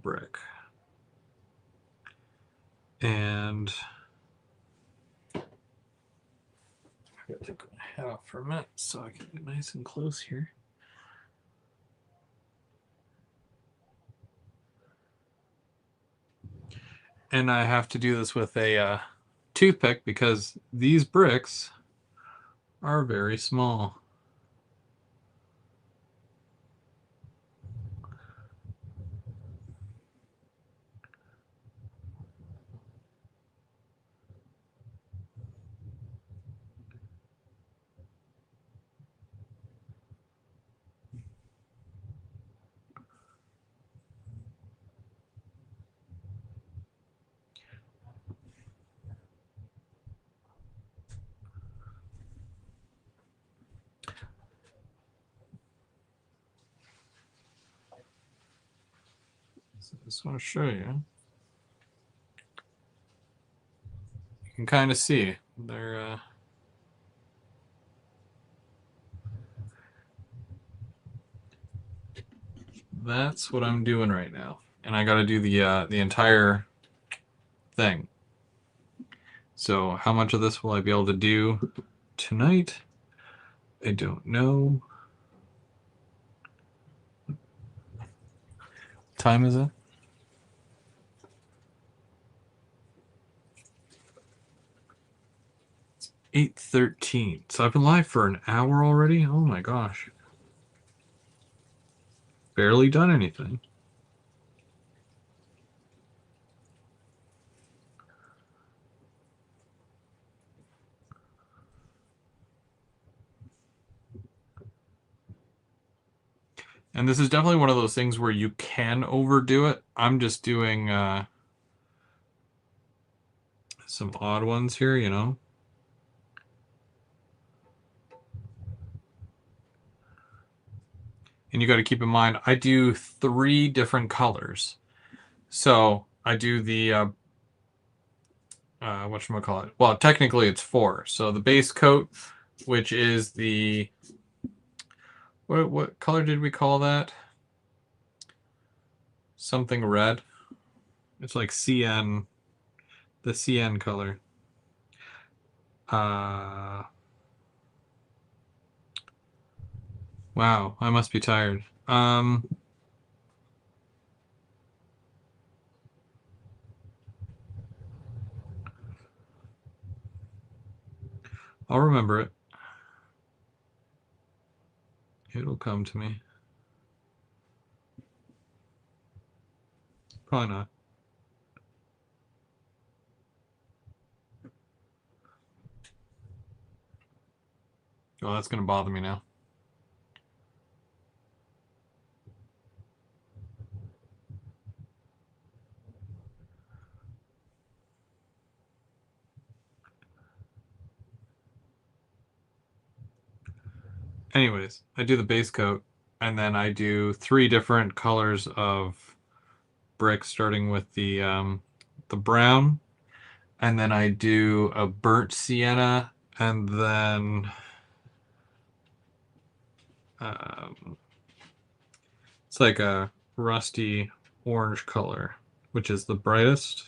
brick. And I gotta take my hat off for a minute so I can get nice and close here. And I have to do this with a toothpick because these bricks are very small. So I just want to show you. You can kind of see they're that's what I'm doing right now, and I got to do the entire thing. So how much of this will I be able to do tonight? I don't know. What time is it? 8:13. So I've been live for an hour already? Oh my gosh. Barely done anything. And this is definitely one of those things where you can overdo it. I'm just doing some odd ones here, you know? And you got to keep in mind, I do 3 different colors. So I do the whatchamacallit? Well, technically it's 4. So the base coat, which is the what color did we call that? Something red. It's like CN, the CN color. Wow, I must be tired. I'll remember it. It'll come to me. Probably not. Oh, that's going to bother me now. Anyways, I do the base coat, and then I do 3 different colors of brick, starting with the brown, and then I do a burnt sienna, and then um, it's like a rusty orange color, which is the brightest.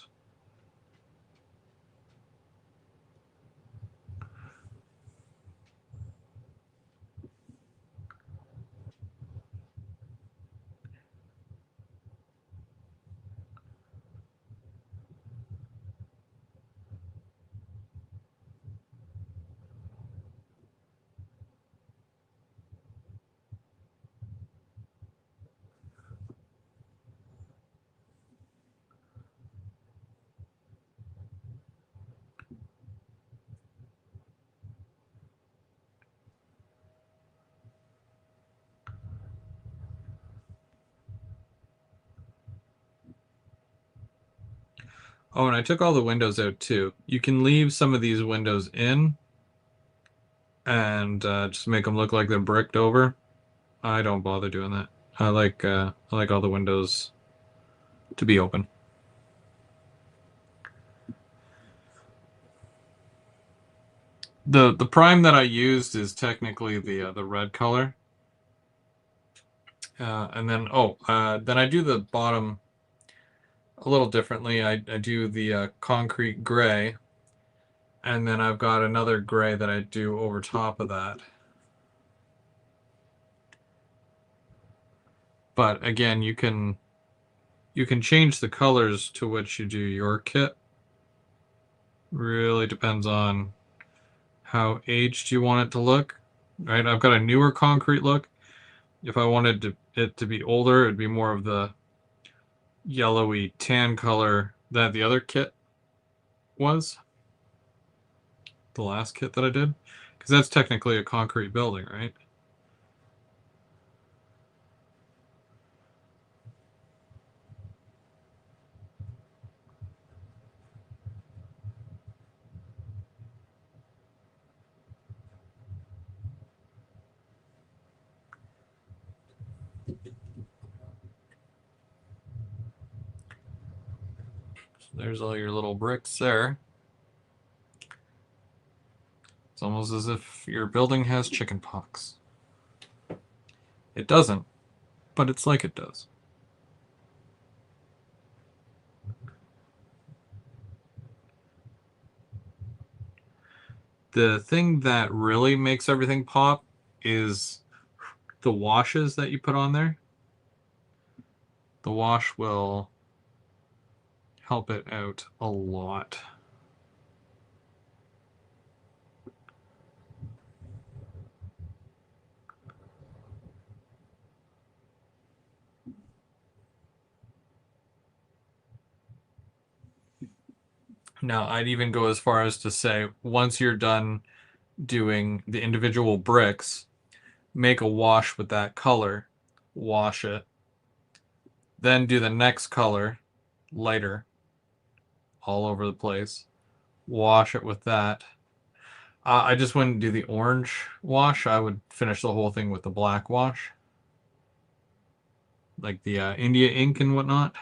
Oh, and I took all the windows out too. You can leave some of these windows in and just make them look like they're bricked over. I don't bother doing that. I like all the windows to be open. The prime that I used is technically the red color. And then then I do the bottom a little differently. I do the concrete gray, and then I've got another gray that I do over top of that. But again, you can change the colors to which you do your kit. Really depends on how aged you want it to look. Right? I've got a newer concrete look. If I wanted it to be older, it'd be more of the yellowy tan color that the other kit was. The last kit that I did. Because that's technically a concrete building, right? So there's all your little bricks there. It's almost as if your building has chicken pox. It doesn't, but it's like it does. The thing that really makes everything pop is the washes that you put on there. The wash will help it out a lot. Now, I'd even go as far as to say, once you're done doing the individual bricks, make a wash with that color, wash it, then do the next color, lighter, all over the place, wash it with that. I just wouldn't do the orange wash. I would finish the whole thing with the black wash, like the India ink and whatnot.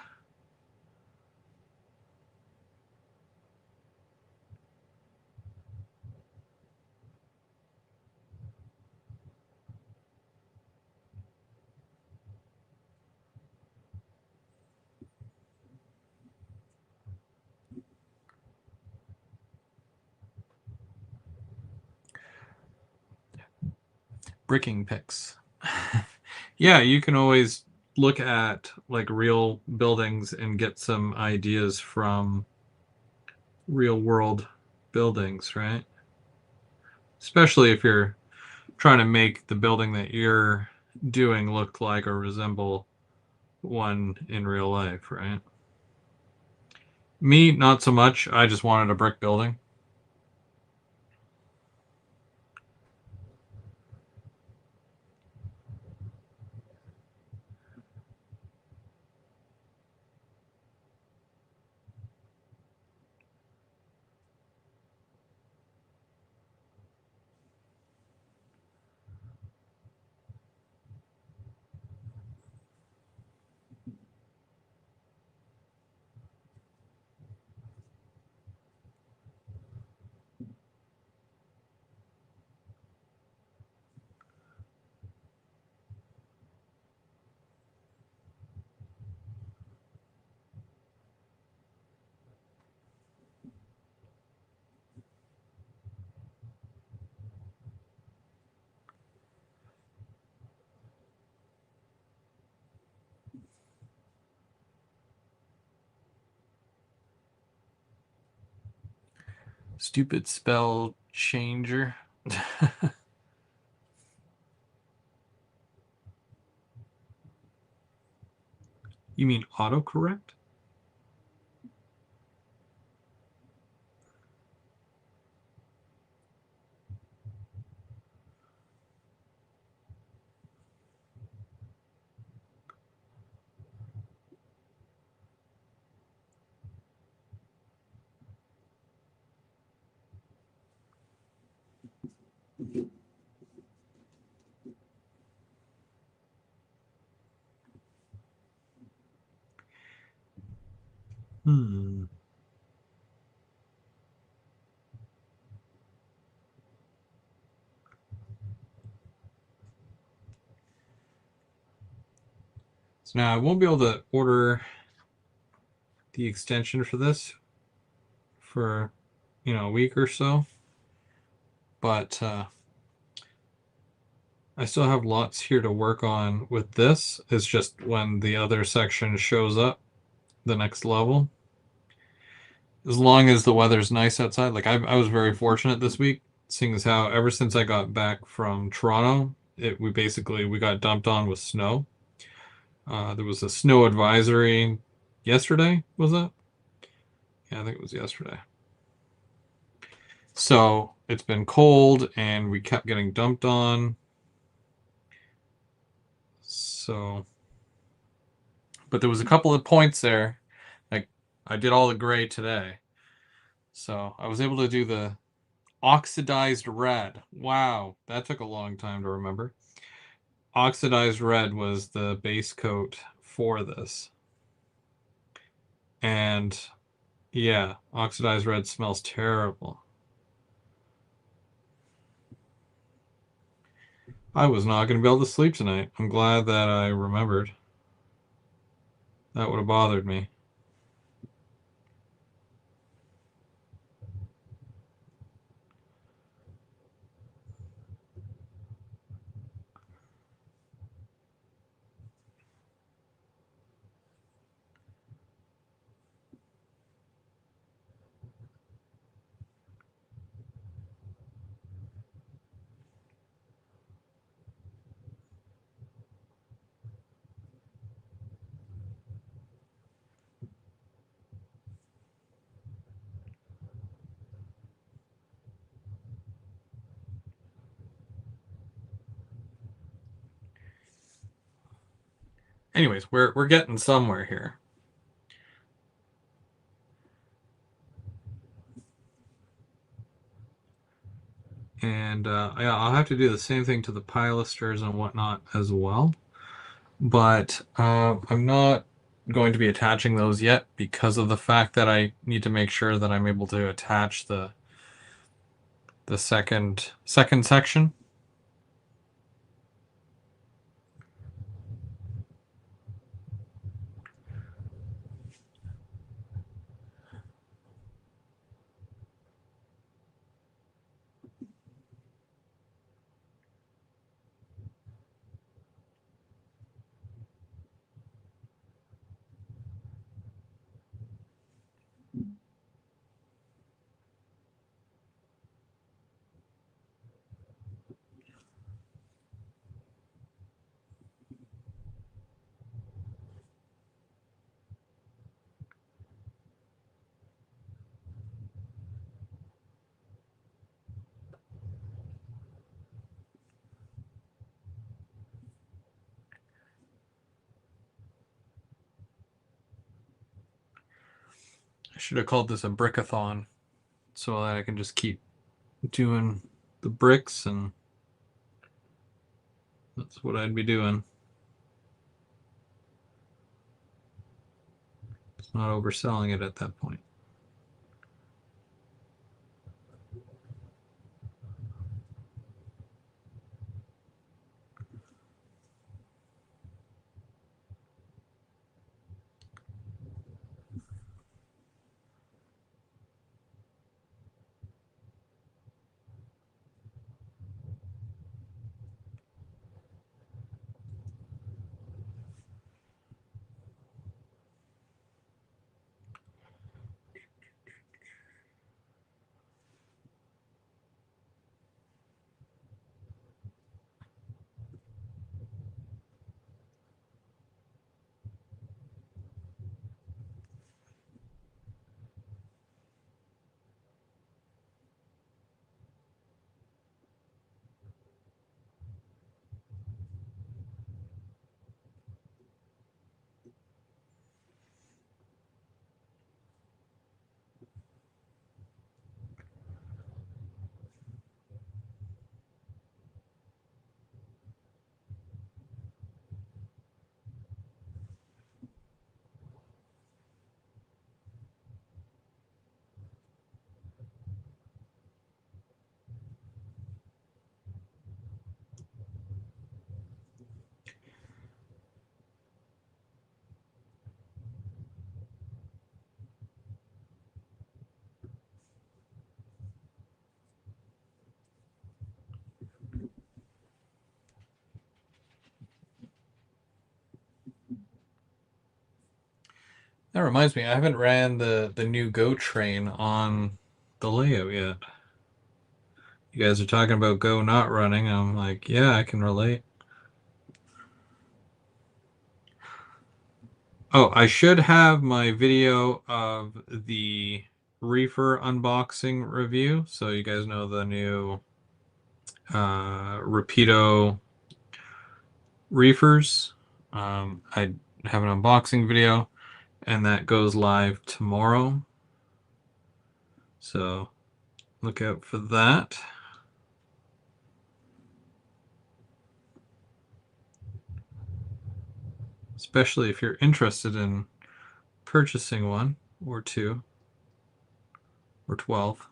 Bricking picks. Yeah, you can always look at like real buildings and get some ideas from real world buildings, right? Especially if you're trying to make the building that you're doing look like or resemble one in real life, right? Me, not so much. I just wanted a brick building. Stupid spell changer. You mean autocorrect? Hmm. So now I won't be able to order the extension for this for, a week or so, but I still have lots here to work on with this. It's just when the other section shows up, the next level. As long as the weather's nice outside, like I was very fortunate this week, seeing as how ever since I got back from Toronto, we got dumped on with snow. There was a snow advisory yesterday, was it? Yeah, I think it was yesterday. So it's been cold and we kept getting dumped on. So, but there was a couple of points there. Like I did all the gray today. So I was able to do the oxidized red. Wow, that took a long time to remember. Oxidized red was the base coat for this. And yeah, oxidized red smells terrible. I was not going to be able to sleep tonight. I'm glad that I remembered. That would have bothered me. Anyways, we're getting somewhere here. And yeah, I'll have to do the same thing to the pilasters and whatnot as well. But I'm not going to be attaching those yet because of the fact that I need to make sure that I'm able to attach the second section. I should have called this a brickathon so that I can just keep doing the bricks, and that's what I'd be doing. It's not overselling it at that point. That reminds me, I haven't ran the new Go train on the layout yet. You guys are talking about Go not running. I'm like, yeah, I can relate. Oh, I should have my video of the reefer unboxing review, so you guys know the new Rapido reefers. I have an unboxing video, and that goes live tomorrow. So look out for that. Especially if you're interested in purchasing one or two or 12.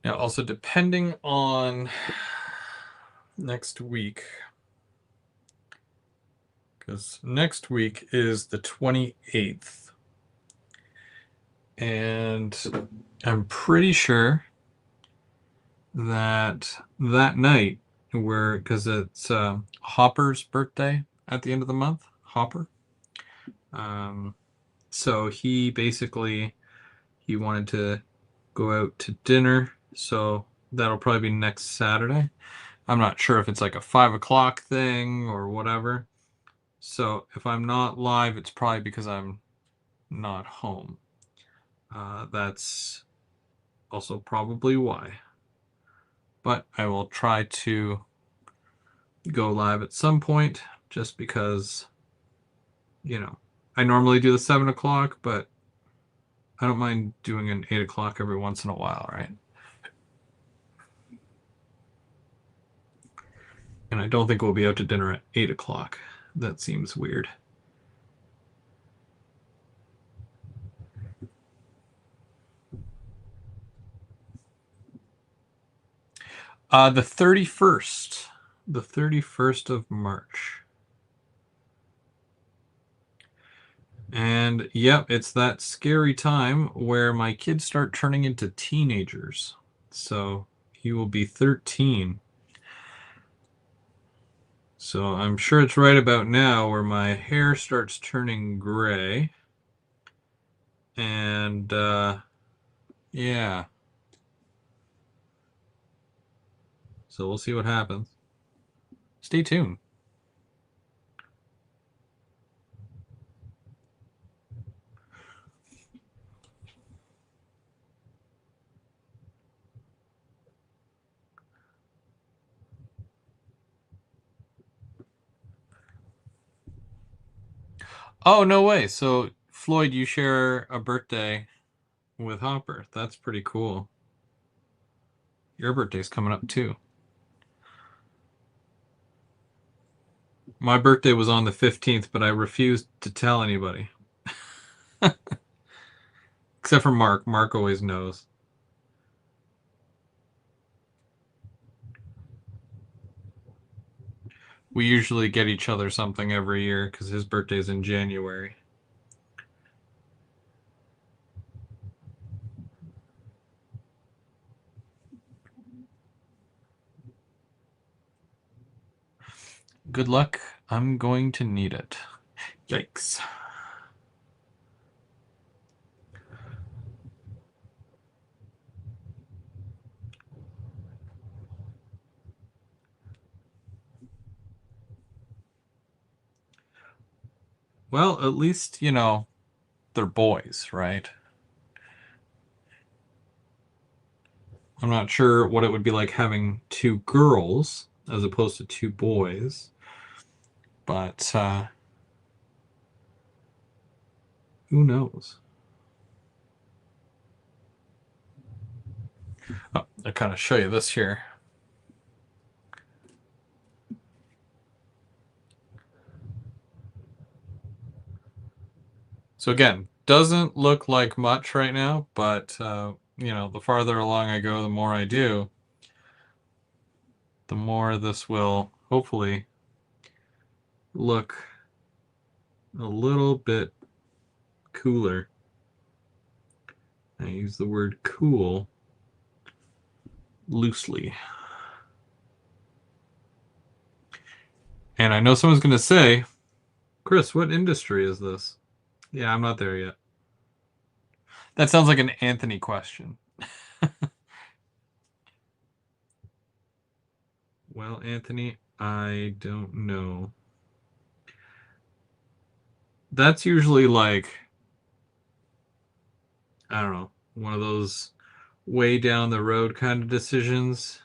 Now, also depending on next week, because next week is the 28th. And I'm pretty sure that night, because it's Hopper's birthday at the end of the month, Hopper. So he wanted to go out to dinner, so that'll probably be next Saturday. I'm not sure if it's like a 5 o'clock thing or whatever. So if I'm not live, it's probably because I'm not home. That's also probably why. But I will try to go live at some point, just because, I normally do the 7 o'clock, but I don't mind doing an 8 o'clock every once in a while, right? And I don't think we'll be out to dinner at 8 o'clock. That seems weird. The 31st. The 31st of March. And yep, it's that scary time where my kids start turning into teenagers. So he will be 13. So I'm sure it's right about now where my hair starts turning gray. And yeah. So we'll see what happens. Stay tuned. Oh, no way. So, Floyd, you share a birthday with Hopper. That's pretty cool. Your birthday's coming up too. My birthday was on the 15th, but I refused to tell anybody. Except for Mark. Mark always knows. We usually get each other something every year because his birthday's in January. Good luck. I'm going to need it. Yikes. Well, at least, they're boys, right? I'm not sure what it would be like having two girls as opposed to two boys, but who knows? Oh, I'll kind of show you this here. So again, doesn't look like much right now, but the farther along I go, the more I do, the more this will hopefully look a little bit cooler. I use the word cool loosely. And I know someone's going to say, Chris, what industry is this? Yeah, I'm not there yet. That sounds like an Anthony question. Well, Anthony, I don't know. That's usually like, I don't know, one of those way down the road kind of decisions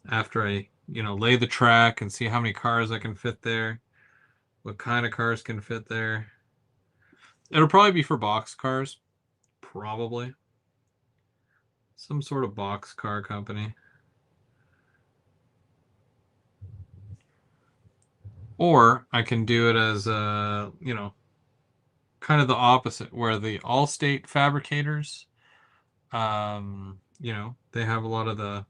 after I, lay the track and see how many cars I can fit there, what kind of cars can fit there. It'll probably be for box cars, probably. Some sort of box car company. Or I can do it as kind of the opposite, where the Allstate fabricators, they have a lot of the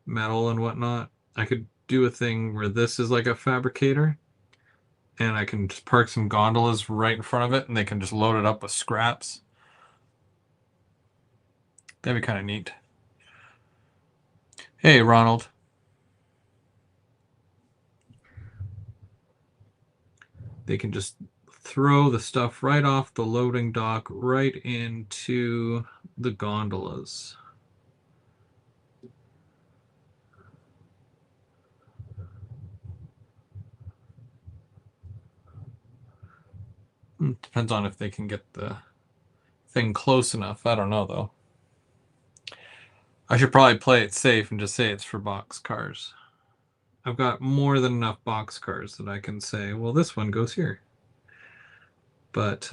metal and whatnot. I could do a thing where this is like a fabricator, and I can just park some gondolas right in front of it, and they can just load it up with scraps. That'd be kind of neat. Hey, Ronald. They can just throw the stuff right off the loading dock right into the gondolas. Depends on if they can get the thing close enough. I don't know, though. I should probably play it safe and just say it's for box cars. I've got more than enough box cars that I can say, well, this one goes here. But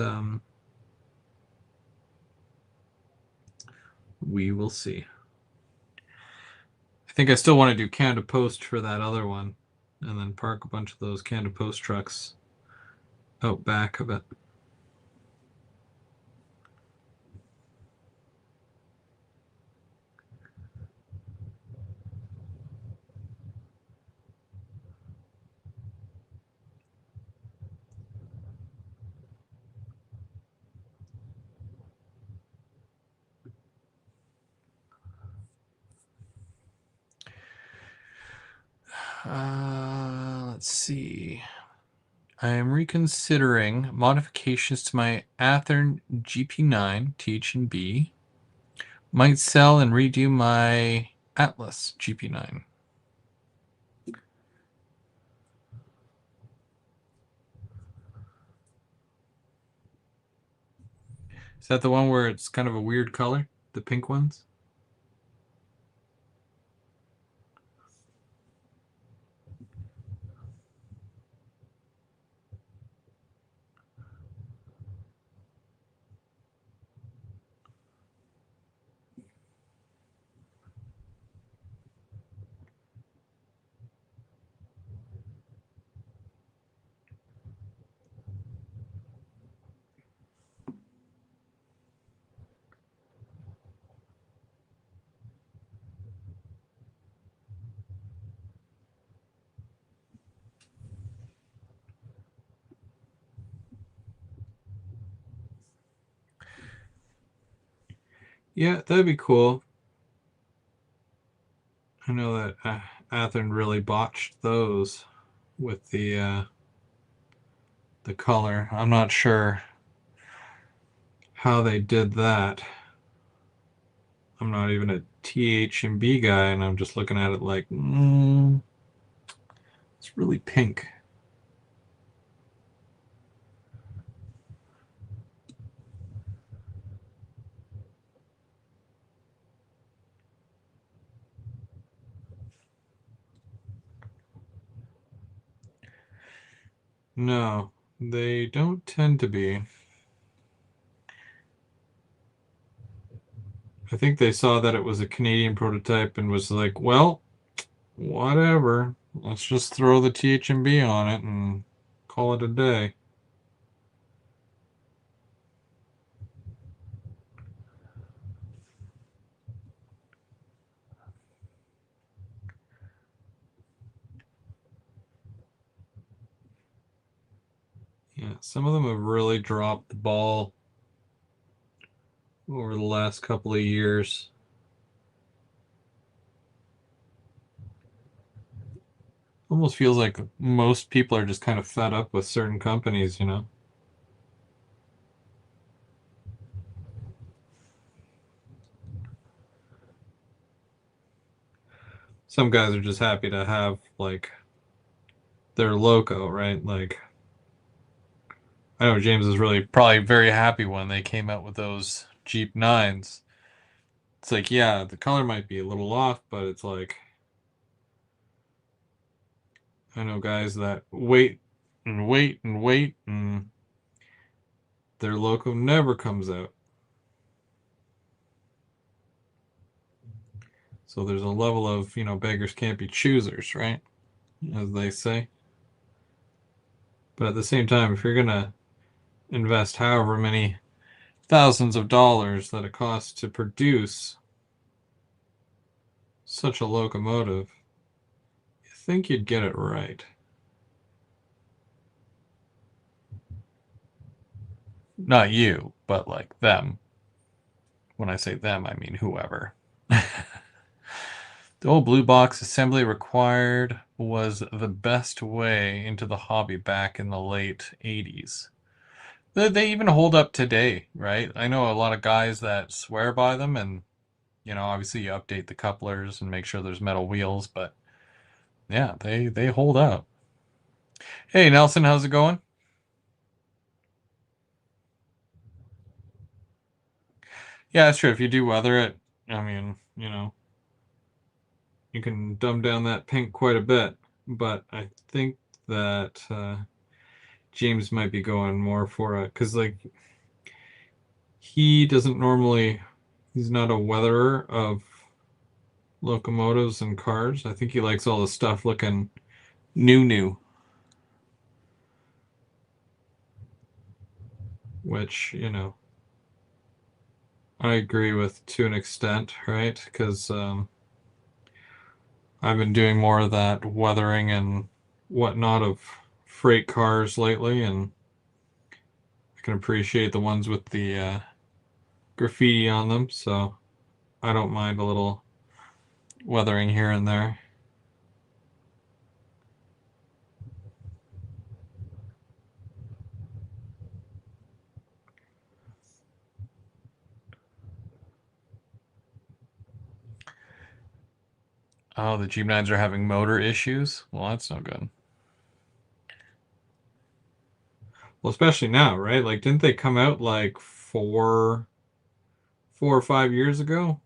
we will see. I think I still want to do Canada Post for that other one, and then park a bunch of those Canada Post trucks out back of it. Let's see. I am reconsidering modifications to my Athearn GP9 TH&B. Might sell and redo my Atlas GP9. Is that the one where it's kind of a weird color? The pink ones? Yeah, that'd be cool. I know that Athearn really botched those with the color. I'm not sure how they did that. I'm not even a TH&B guy, and I'm just looking at it like, it's really pink. No, they don't tend to be. I think they saw that it was a Canadian prototype and was like, well, whatever. Let's just throw the TH&B on it and call it a day. Yeah, some of them have really dropped the ball over the last couple of years. Almost feels like most people are just kind of fed up with certain companies, you know? Some guys are just happy to have, like, their logo, right? Like, I know James is really probably very happy when they came out with those Jeep 9s. It's like, yeah, the color might be a little off, but it's like, I know guys that wait and wait and wait, and their logo never comes out. So there's a level of, beggars can't be choosers, right? As they say. But at the same time, if you're going to invest however many thousands of dollars that it costs to produce such a locomotive, you think you'd get it right. Not you, but like them. When I say them, I mean whoever. The old blue box assembly required was the best way into the hobby back in the late 80s. They even hold up today, right? I know a lot of guys that swear by them, and obviously you update the couplers and make sure there's metal wheels, but yeah, they hold up. Hey Nelson, how's it going? Yeah, it's true. If you do weather it, I mean, you can dumb down that pink quite a bit. But I think that James might be going more for it because, like, he doesn't normally, he's not a weatherer of locomotives and cars. I think he likes all the stuff looking new, which, I agree with to an extent, right? Because I've been doing more of that weathering and whatnot of freight cars lately, and I can appreciate the ones with the graffiti on them, so I don't mind a little weathering here and there. Oh, the Jeep 9s are having motor issues? Well, that's no good. Well, especially now, right? Like, didn't they come out like 4 or 5 years ago?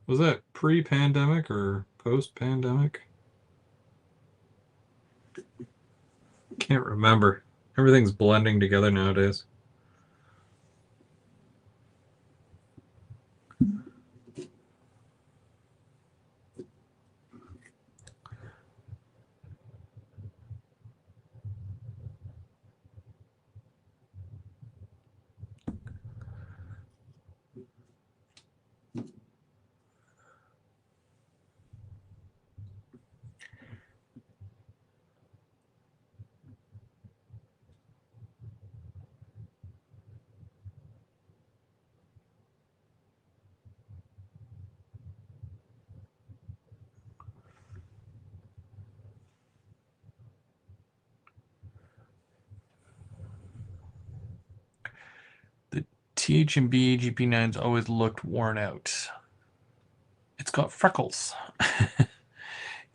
Was that pre-pandemic or post-pandemic? Can't remember. Everything's blending together nowadays. The TH&B GP9s always looked worn out. It's got freckles.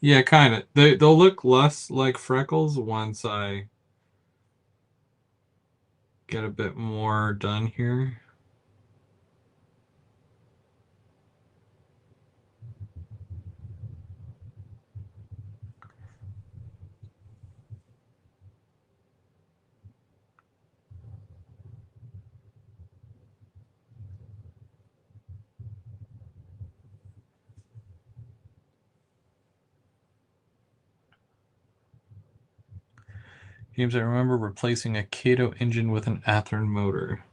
Yeah, kind of. They'll look less like freckles once I get a bit more done here. James, I remember replacing a Kato engine with an Athearn motor.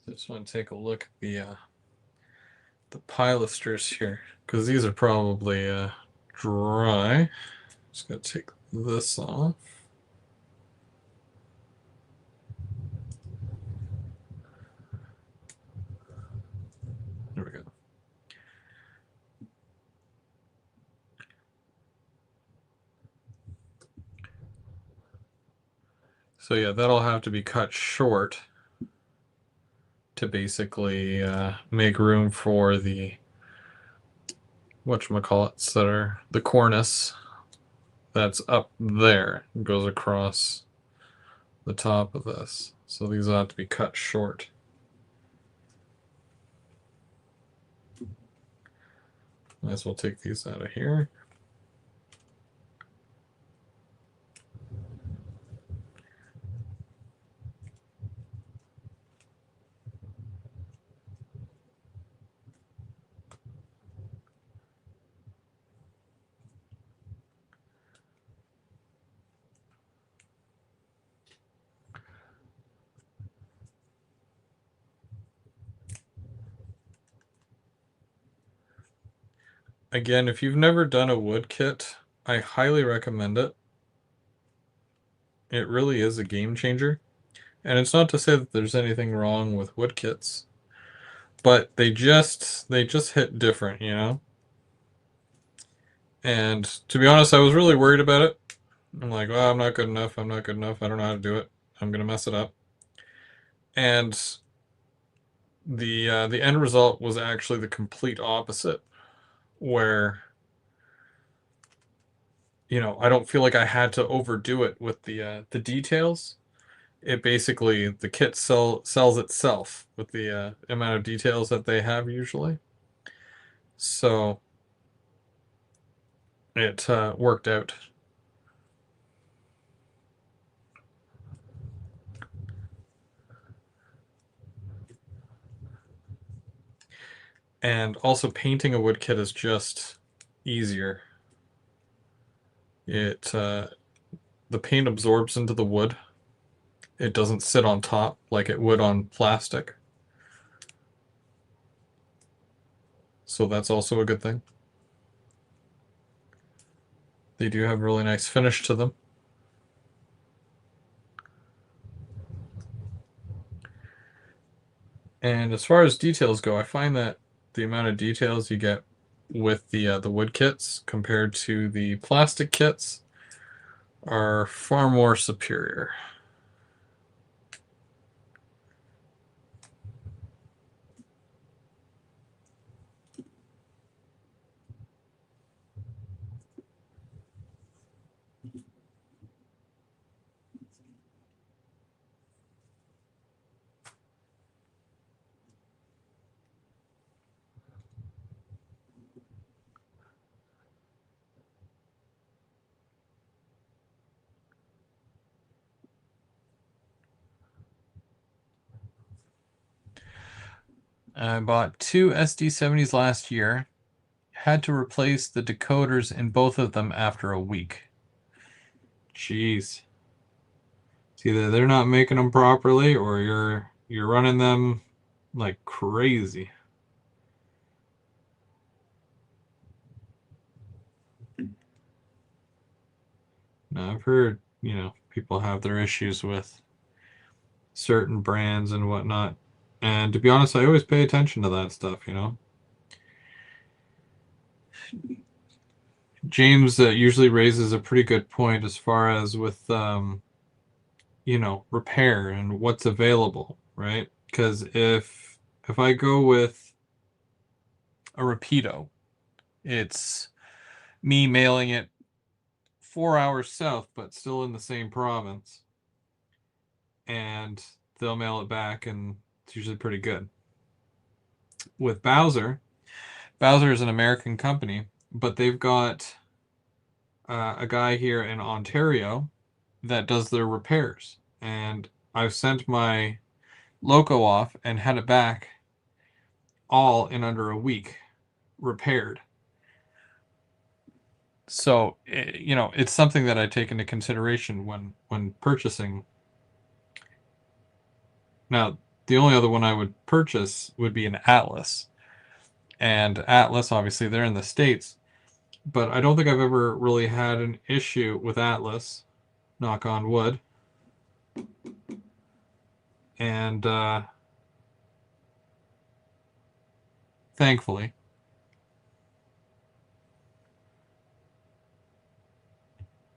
Just want to take a look at the pilasters here because these are probably dry. Just gonna take this off. There we go. So yeah, that'll have to be cut short to basically make room for the whatchamacallits that are the cornice that's up there. It goes across the top of this. So these will have to be cut short. Might as well take these out of here. Again, if you've never done a wood kit, I highly recommend it. It really is a game changer. And it's not to say that there's anything wrong with wood kits, but they just hit different, you know? And to be honest, I was really worried about it. I'm like, oh, I'm not good enough. I'm not good enough. I don't know how to do it. I'm gonna mess it up. And the end result was actually the complete opposite, where I don't feel like I had to overdo it with the details. It basically the kit sells itself with the amount of details that they have usually. So it worked out. And also painting a wood kit is just easier. It the paint absorbs into the wood. It doesn't sit on top like it would on plastic. So that's also a good thing. They do have a really nice finish to them. And as far as details go, I find that the amount of details you get with the wood kits compared to the plastic kits are far more superior. I bought two SD70s last year. Had to replace the decoders in both of them after a week. Jeez. It's either they're not making them properly or you're running them like crazy. Now, I've heard, people have their issues with certain brands and whatnot. And to be honest, I always pay attention to that stuff. James usually raises a pretty good point as far as with, repair and what's available, right? Because if I go with a Rapido, it's me mailing it 4 hours south, but still in the same province, and they'll mail it back, and it's usually pretty good. With Bowser is an American company, but they've got a guy here in Ontario that does their repairs. And I've sent my loco off and had it back all in under a week repaired. So, it's something that I take into consideration when purchasing. Now, the only other one I would purchase would be an Atlas. And Atlas, obviously, they're in the States. But I don't think I've ever really had an issue with Atlas, knock on wood. And thankfully.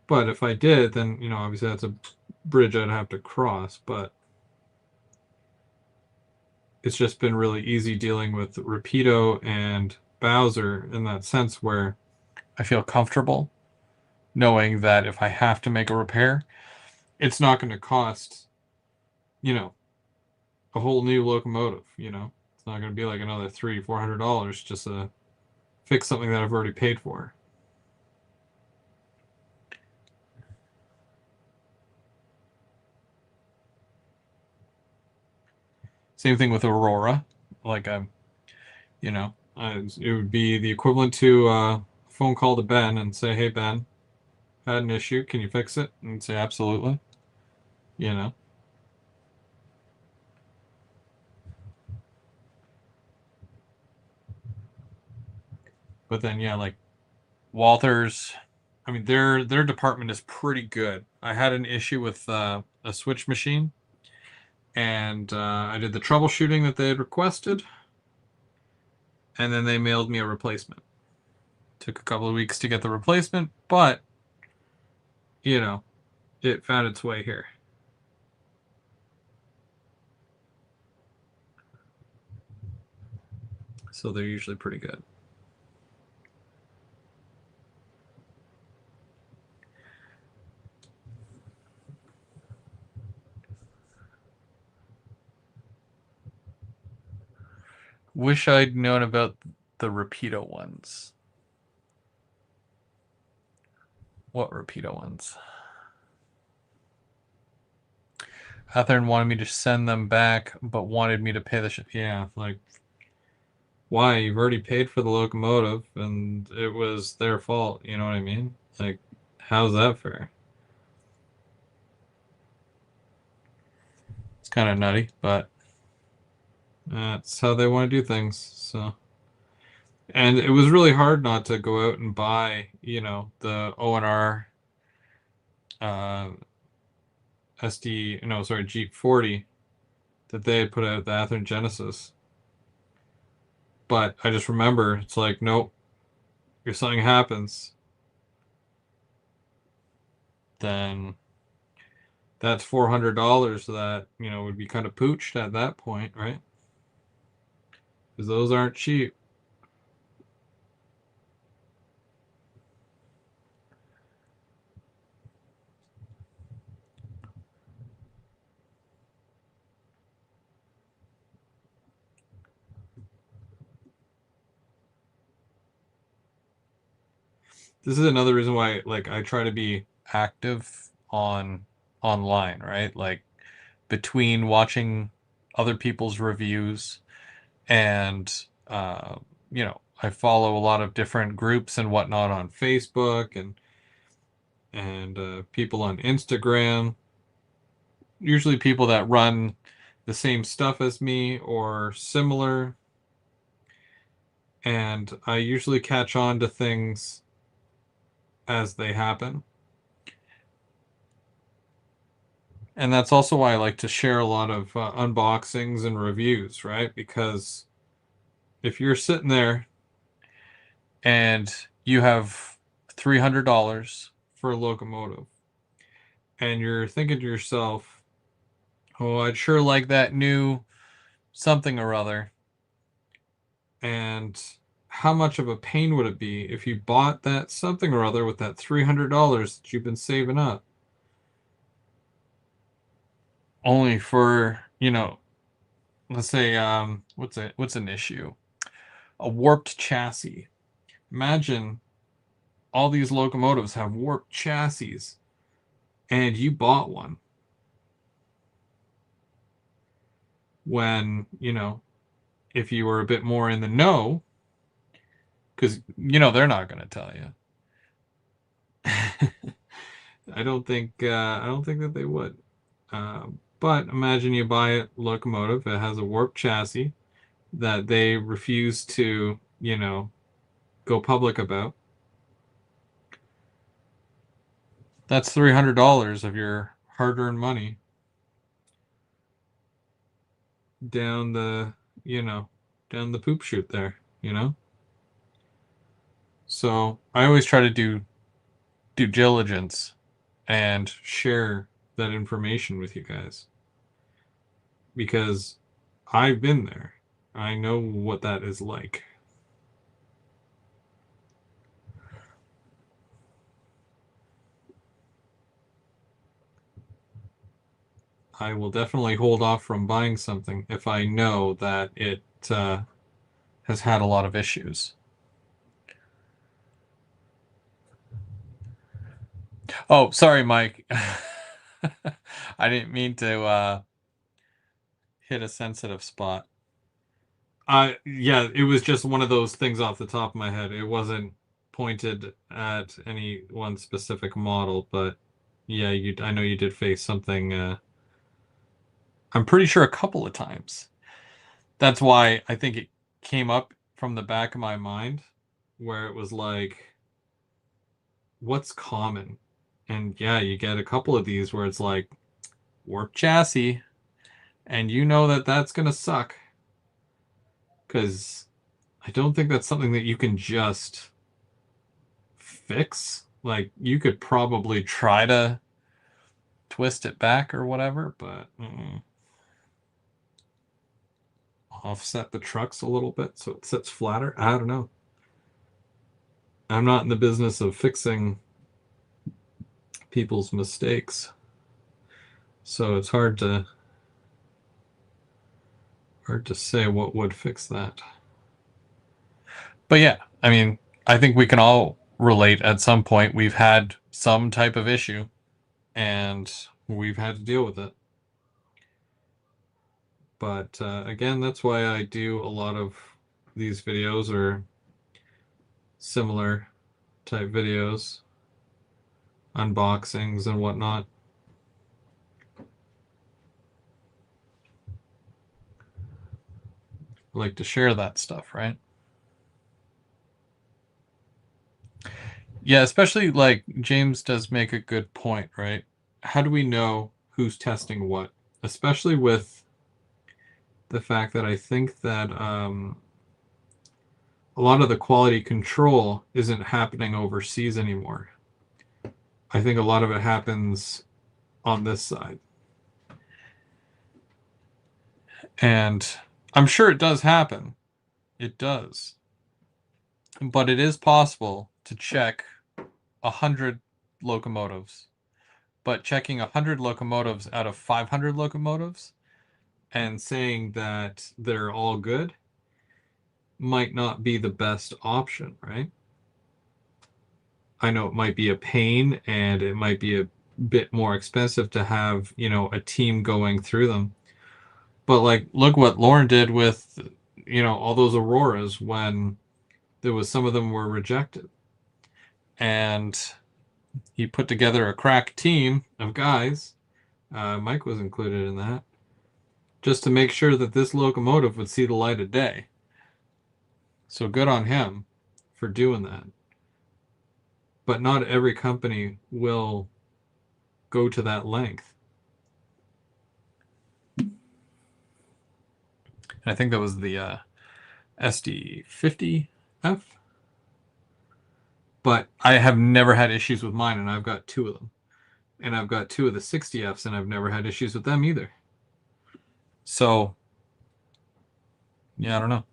But if I did, then, obviously that's a bridge I'd have to cross, but it's just been really easy dealing with Rapido and Bowser in that sense where I feel comfortable knowing that if I have to make a repair, it's not going to cost, you know, a whole new locomotive, you know. It's not going to be like another $300-400 just to fix something that I've already paid for. Same thing with Aurora. Like you know, it would be the equivalent to a phone call to Ben and say, "Hey Ben, had an issue. Can you fix it?" And he'd say, "Absolutely." You know. But then yeah, like Walters, I mean their department is pretty good. I had an issue with a switch machine, and I did the troubleshooting that they had requested, and then they mailed me a replacement. Took a couple of weeks to get the replacement, but you know, it found its way here. So they're usually pretty good. Wish I'd known about the Rapido ones. What Rapido ones? Hawthorne wanted me to send them back, but wanted me to pay the shit. Yeah, like, why? You've already paid for the locomotive, and it was their fault. You know what I mean? Like, how's that fair? It's kind of nutty, but that's how they want to do things. So, and it was really hard not to go out and buy, you know, the ONR uh, SD, no, sorry, Jeep 40 that they had put out, the Athearn Genesis. But I just remember it's like, nope, if something happens, then that's $400 that, you know, would be kind of pooched at that point, right? Because those aren't cheap. This is another reason why, like, I try to be active on online, right? Like, between watching other people's reviews and, you know, I follow a lot of different groups and whatnot on Facebook and people on Instagram. Usually people that run the same stuff as me or similar, and I usually catch on to things as they happen. And that's also why I like to share a lot of unboxings and reviews, right? Because if you're sitting there and you have $300 for a locomotive and you're thinking to yourself, oh, I'd sure like that new something or other. And how much of a pain would it be if you bought that something or other with that $300 that you've been saving up? Only for, you know, let's say, what's an issue? A warped chassis. Imagine all these locomotives have warped chassis and you bought one when, you know, if you were a bit more in the know, because, you know, they're not going to tell you. I don't think that they would. But imagine you buy a locomotive that has a warped chassis that they refuse to, you know, go public about. That's $300 of your hard-earned money down the, you know, down the poop chute there, you know? So I always try to do due diligence and share that information with you guys because I've been there. I know what that is like. I will definitely hold off from buying something if I know that it has had a lot of issues. Oh, sorry, Mike. I didn't mean to hit a sensitive spot. Yeah, it was just one of those things off the top of my head. It wasn't pointed at any one specific model, but yeah, I know you did face something. I'm pretty sure a couple of times. That's why I think it came up from the back of my mind, where it was like, what's common? And yeah, you get a couple of these where it's like warped chassis, and you know that that's gonna suck because I don't think that's something that you can just fix. Like you could probably try to twist it back or whatever, but offset the trucks a little bit so it sits flatter. I don't know. I'm not in the business of fixing people's mistakes, so it's hard to say what would fix that. But yeah, I mean, I think we can all relate at some point. We've had some type of issue and we've had to deal with it. But again, that's why I do a lot of these videos or similar type videos, unboxings and whatnot. I like to share that stuff, right? Yeah, especially like James does make a good point, right? How do we know who's testing what? Especially with the fact that I think that a lot of the quality control isn't happening overseas anymore. I think a lot of it happens on this side. And I'm sure it does happen. It does. But it is possible to check 100 locomotives. But checking 100 locomotives out of 500 locomotives and saying that they're all good might not be the best option, right? I know it might be a pain and it might be a bit more expensive to have, a team going through them. But like, look what Lauren did with, all those Auroras when there was some of them were rejected. And he put together a crack team of guys. Mike was included in that, just to make sure that this locomotive would see the light of day. So good on him for doing that. But not every company will go to that length. I think that was the SD50F. But I have never had issues with mine, and I've got two of them. And I've got two of the 60Fs, and I've never had issues with them either. So, yeah, I don't know.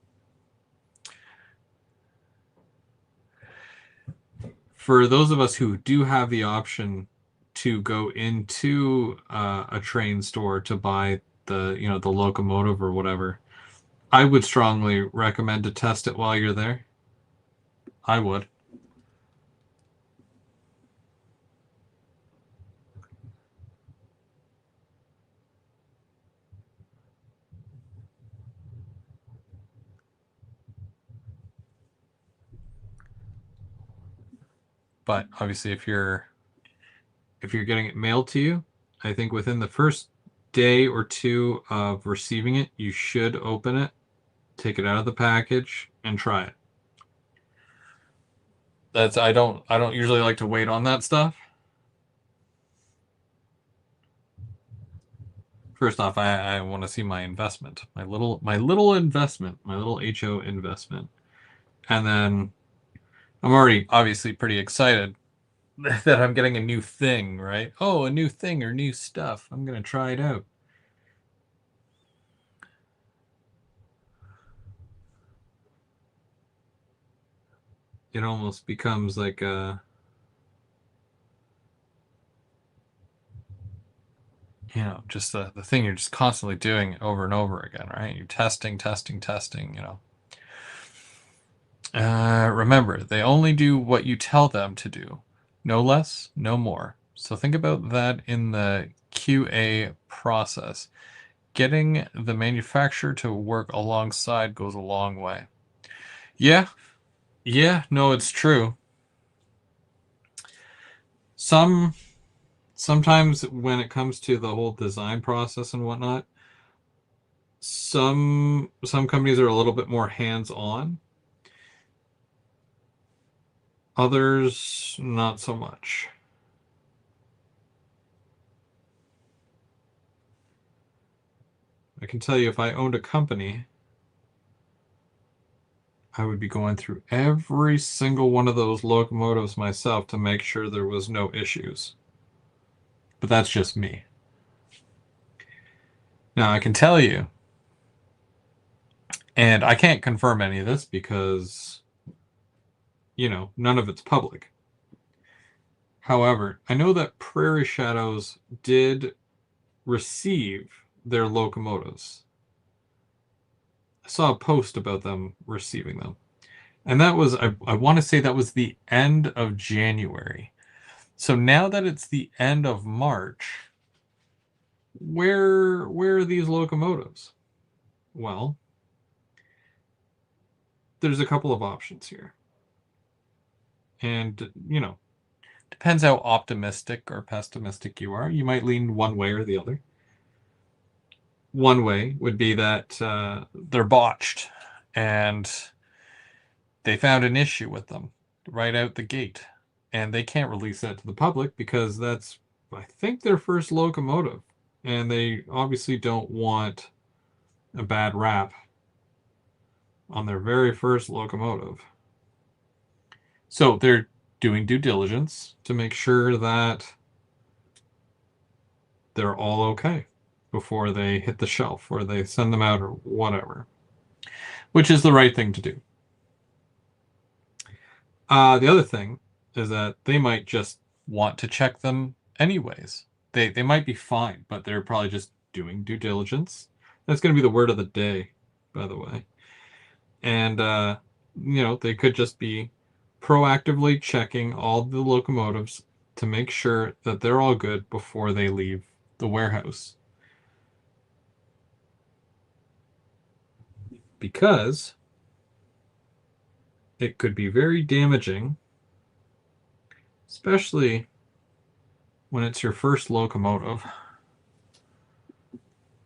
For those of us who do have the option to go into a train store to buy the locomotive or whatever, I would strongly recommend to test it while you're there. I would. But obviously, if you're getting it mailed to you, I think within the first day or two of receiving it, you should open it, take it out of the package, and try it. I don't usually like to wait on that stuff. First off, I want to see my investment, my little investment, my little HO investment. And then I'm already obviously pretty excited that I'm getting a new thing, right? Oh, a new thing or new stuff. I'm going to try it out. It almost becomes like a, just the thing you're just constantly doing over and over again, right? You're testing, testing, testing. Remember, they only do what you tell them to do. No less, no more. So think about that in the QA process. Getting the manufacturer to work alongside goes a long way. Yeah, yeah, no, it's true. Sometimes when it comes to the whole design process and whatnot, some companies are a little bit more hands-on. Others, not so much. I can tell you if I owned a company, I would be going through every single one of those locomotives myself to make sure there was no issues. But that's just me. Now, I can tell you, and I can't confirm any of this because, none of it's public. However, I know that Prairie Shadows did receive their locomotives. I saw a post about them receiving them. And that was, I want to say that was the end of January. So now that it's the end of March, where are these locomotives? Well, there's a couple of options here. And, depends how optimistic or pessimistic you are. You might lean one way or the other. One way would be that they're botched and they found an issue with them right out the gate. And they can't release that to the public because that's, I think, their first locomotive. And they obviously don't want a bad rap on their very first locomotive. So they're doing due diligence to make sure that they're all okay before they hit the shelf or they send them out or whatever, which is the right thing to do. The other thing is that they might just want to check them anyways. They might be fine, but they're probably just doing due diligence. That's going to be the word of the day, by the way. And, they could just be proactively checking all the locomotives to make sure that they're all good before they leave the warehouse. Because it could be very damaging, especially when it's your first locomotive.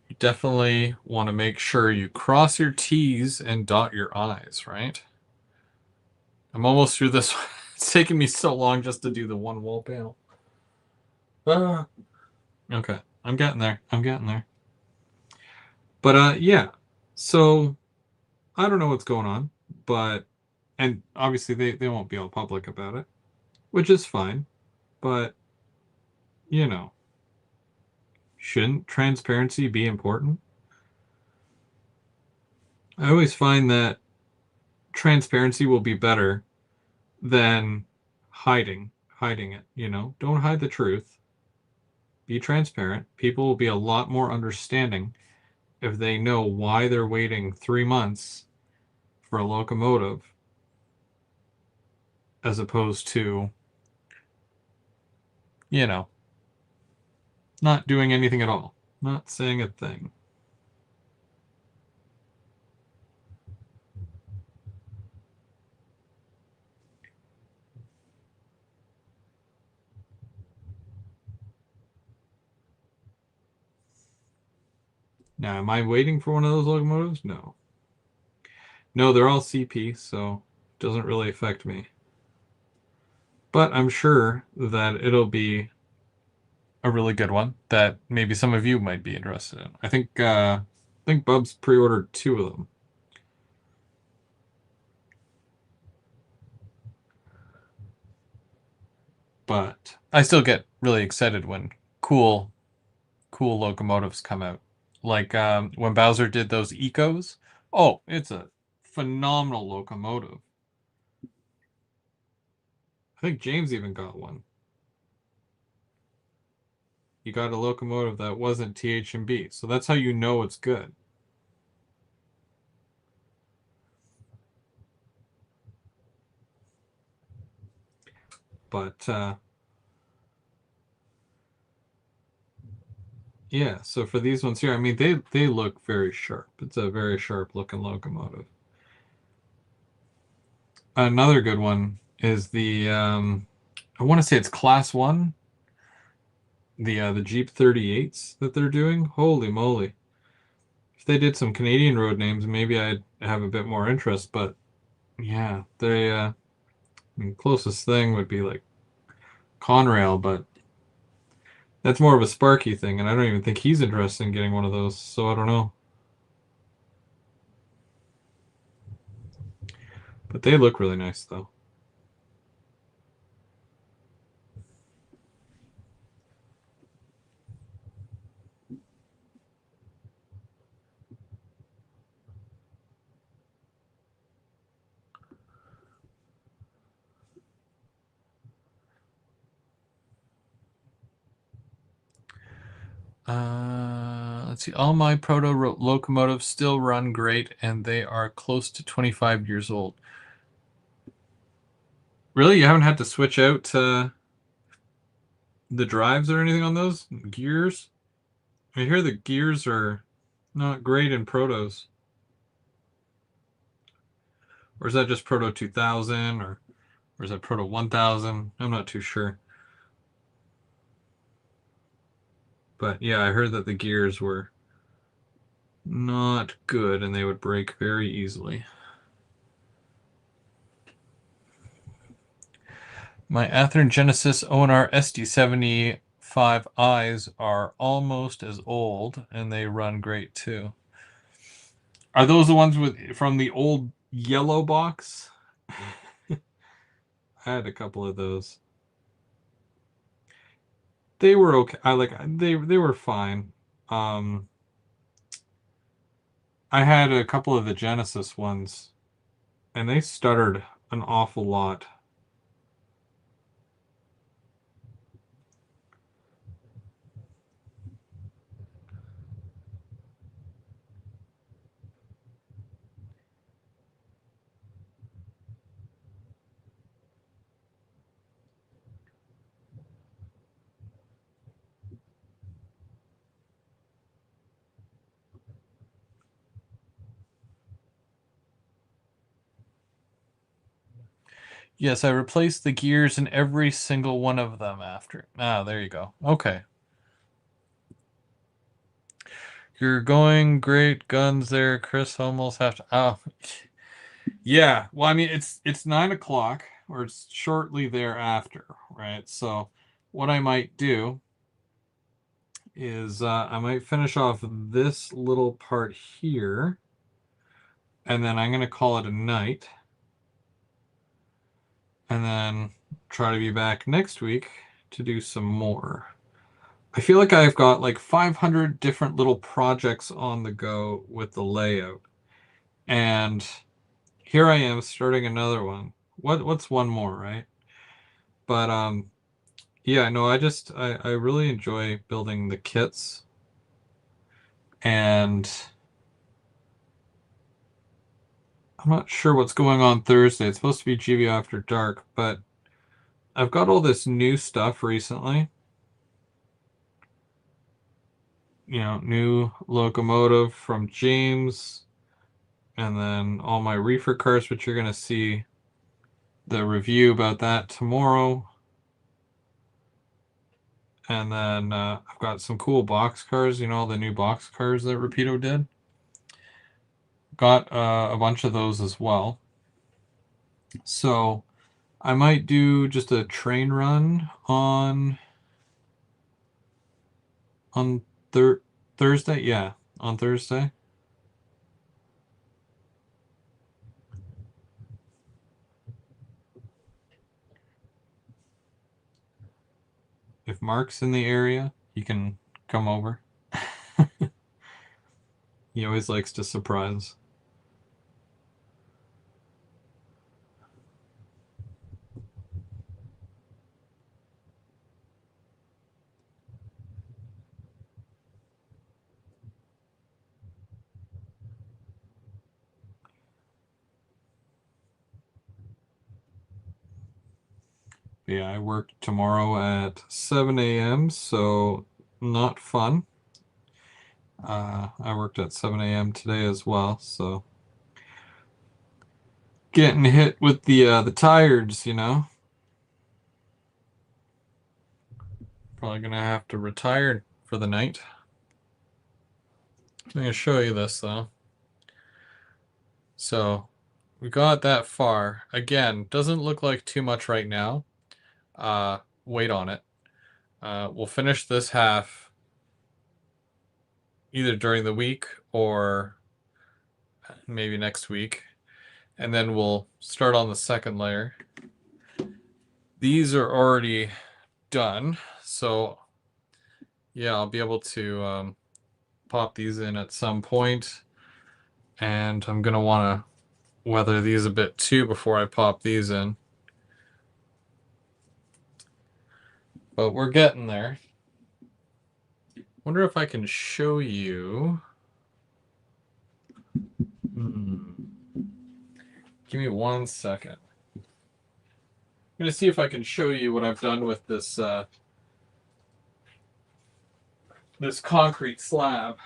You definitely want to make sure you cross your T's and dot your I's, right? I'm almost through this. It's taken me so long just to do the one wall panel. Okay, I'm getting there. I'm getting there. But yeah. So I don't know what's going on, and obviously they won't be all public about it, which is fine. But you know, shouldn't transparency be important? I always find that transparency will be better than hiding it, Don't hide the truth. Be transparent. People will be a lot more understanding if they know why they're waiting 3 months for a locomotive as opposed to, you know, not doing anything at all, not saying a thing. Now, am I waiting for one of those locomotives? No. No, they're all CP, so it doesn't really affect me. But I'm sure that it'll be a really good one that maybe some of you might be interested in. I think Bub's pre-ordered 2 of them. but I still get really excited when cool locomotives come out. Like when Bowser did those Ecos. Oh, it's a phenomenal locomotive. I think James even got one. He got a locomotive that wasn't TH&B, so that's how you know it's good. But yeah, so for these ones here, I mean they look very sharp. It's a very sharp looking locomotive. Another good one is the I want to say it's Class 1, the Jeep 38s that they're doing. Holy moly. If they did some Canadian road names, maybe I'd have a bit more interest, but yeah, they I mean, closest thing would be like Conrail, but that's more of a Sparky thing, and I don't even think he's interested in getting one of those, so I don't know. But they look really nice, though. Let's see. All my proto locomotives still run great, and they are close to 25 years old. Really? You haven't had to switch out the drives or anything on those? Gears? I hear the gears are not great in protos. Or is that just Proto 2000 or is that Proto 1000? I'm not too sure. But yeah, I heard that the gears were not good and they would break very easily. My Athearn Genesis ONR SD75Is are almost as old and they run great too. Are those the ones from the old yellow box? I had a couple of those. They were okay. They were fine. I had a couple of the Genesis ones and they stuttered an awful lot. Yes, I replaced the gears in every single one of them after. Ah, there you go. Okay. You're going great guns there, Chris. Almost have to. Oh, yeah. Well, I mean, it's 9 o'clock, or it's shortly thereafter, right? So, what I might do is I might finish off this little part here, and then I'm gonna call it a night, and then try to be back next week to do some more. I feel like I've got like 500 different little projects on the go with the layout. And here I am starting another one. What's one more, right? But yeah, no, I really enjoy building the kits. And I'm not sure what's going on Thursday. It's supposed to be GBO After Dark, but I've got all this new stuff recently. You know, new locomotive from James, and then all my reefer cars, which you're gonna see the review about that tomorrow. And then I've got some cool box cars, you know, all the new box cars that Rapido did. Got a bunch of those as well. So I might do just a train run on Thursday. Yeah, on Thursday. Mark's in the area, he can come over. He always likes to surprise. Yeah, I work tomorrow at 7 a.m., so not fun. I worked at 7 a.m. today as well, so getting hit with the tires, you know. Probably gonna have to retire for the night. I'm gonna show you this though. So we got that far. Again, doesn't look like too much right now. Wait on it. We'll finish this half either during the week or maybe next week. And then we'll start on the second layer. These are already done. So yeah, I'll be able to pop these in at some point. And I'm going to want to weather these a bit too before I pop these in. But we're getting there. Wonder if I can show you. Give me 1 second. I'm going to see if I can show you what I've done with this this concrete slab.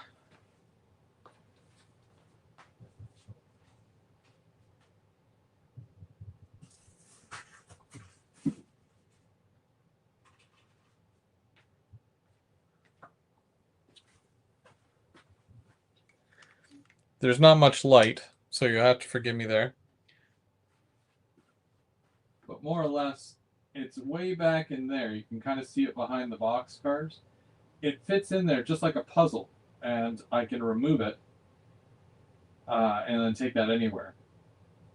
There's not much light, so you'll have to forgive me there. But more or less, it's way back in there. You can kind of see it behind the box cars. It fits in there just like a puzzle, and I can remove it and then take that anywhere.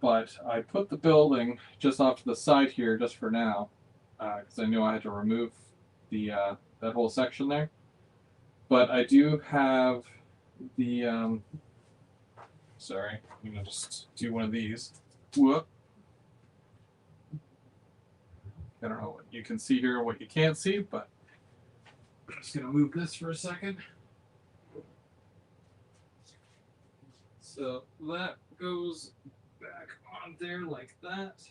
But I put the building just off to the side here just for now, because I knew I had to remove the that whole section there. But I do have the sorry, I'm gonna just do one of these. Whoop. I don't know what you can see here or what you can't see, but I'm just gonna move this for a second. So that goes back on there like that.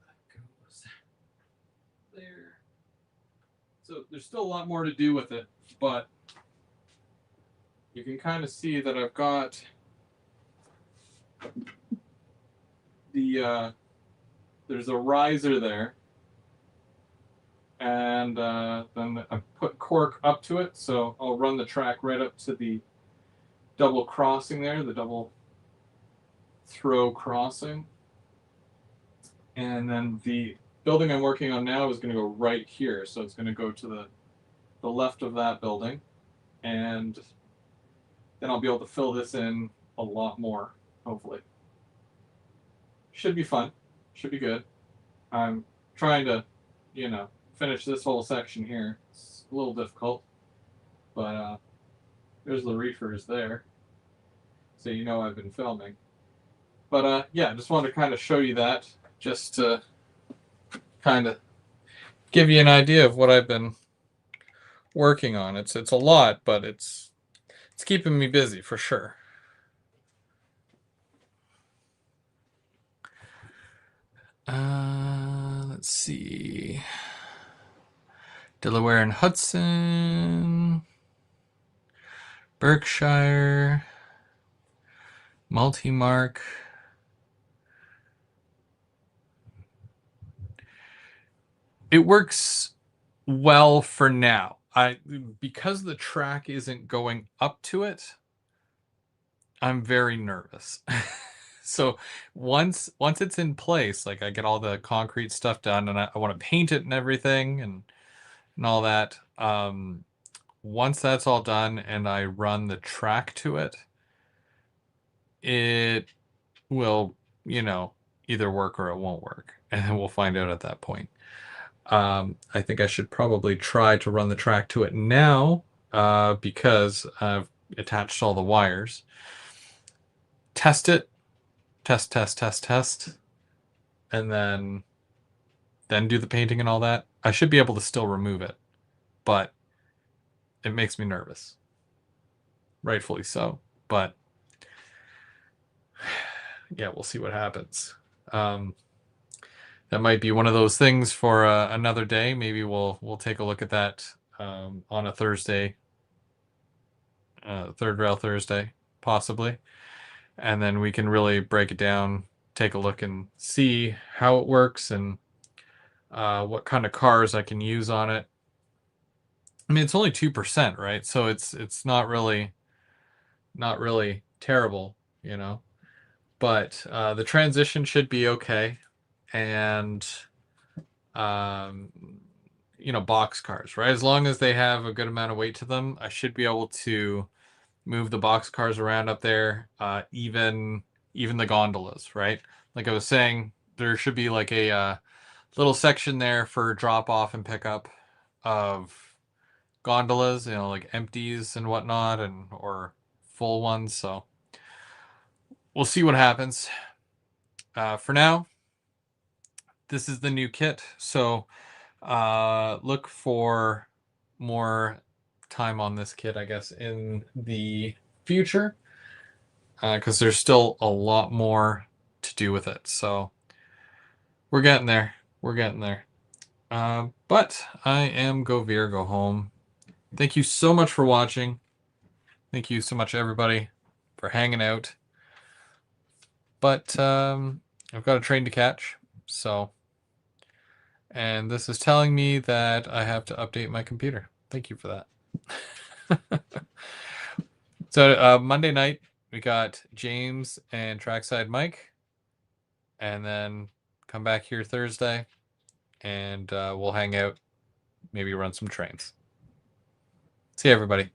That goes there. So there's still a lot more to do with it, but you can kind of see that I've got the there's a riser there, and then I put cork up to it, so I'll run the track right up to the double crossing there, the double throw crossing, and then the building I'm working on now is going to go right here, so it's going to go to the left of that building, and then I'll be able to fill this in a lot more, hopefully. Should be fun. Should be good. I'm trying to, you know, finish this whole section here. It's a little difficult, but there's the reefers there, so you know I've been filming. But yeah, just wanted to kind of show you that, just to kind of give you an idea of what I've been working on. It's a lot, but it's keeping me busy for sure. Let's see. Delaware and Hudson, Berkshire, Multimark. It works well for now. Because the track isn't going up to it, I'm very nervous. So once it's in place, like I get all the concrete stuff done and I want to paint it and everything and all that. Once that's all done and I run the track to it, it will, either work or it won't work. And then we'll find out at that point. I think I should probably try to run the track to it now because I've attached all the wires. Test it. Test. And then do the painting and all that. I should be able to still remove it, but it makes me nervous. Rightfully so. But yeah, we'll see what happens. That might be one of those things for another day. Maybe we'll take a look at that on a Thursday, third rail Thursday, possibly, and then we can really break it down, take a look, and see how it works and what kind of cars I can use on it. I mean, it's only 2%, right? So it's not really terrible, But the transition should be okay, and um, box cars, right? As long as they have a good amount of weight to them, I should be able to move the box cars around up there, even the gondolas, right? Like I was saying, there should be like a little section there for drop off and pickup of gondolas, like empties and whatnot, and or full ones. So we'll see what happens. For now, this is the new kit. So look for more time on this kit, I guess, in the future, because there's still a lot more to do with it. So we're getting there. But I am Go Veer, Go Home. Thank you so much for watching. Thank you so much, everybody, for hanging out. But I've got a train to catch, so. And this is telling me that I have to update my computer. Thank you for that. So Monday night, we got James and Trackside Mike. And then come back here Thursday, and we'll hang out, maybe run some trains. See you, everybody.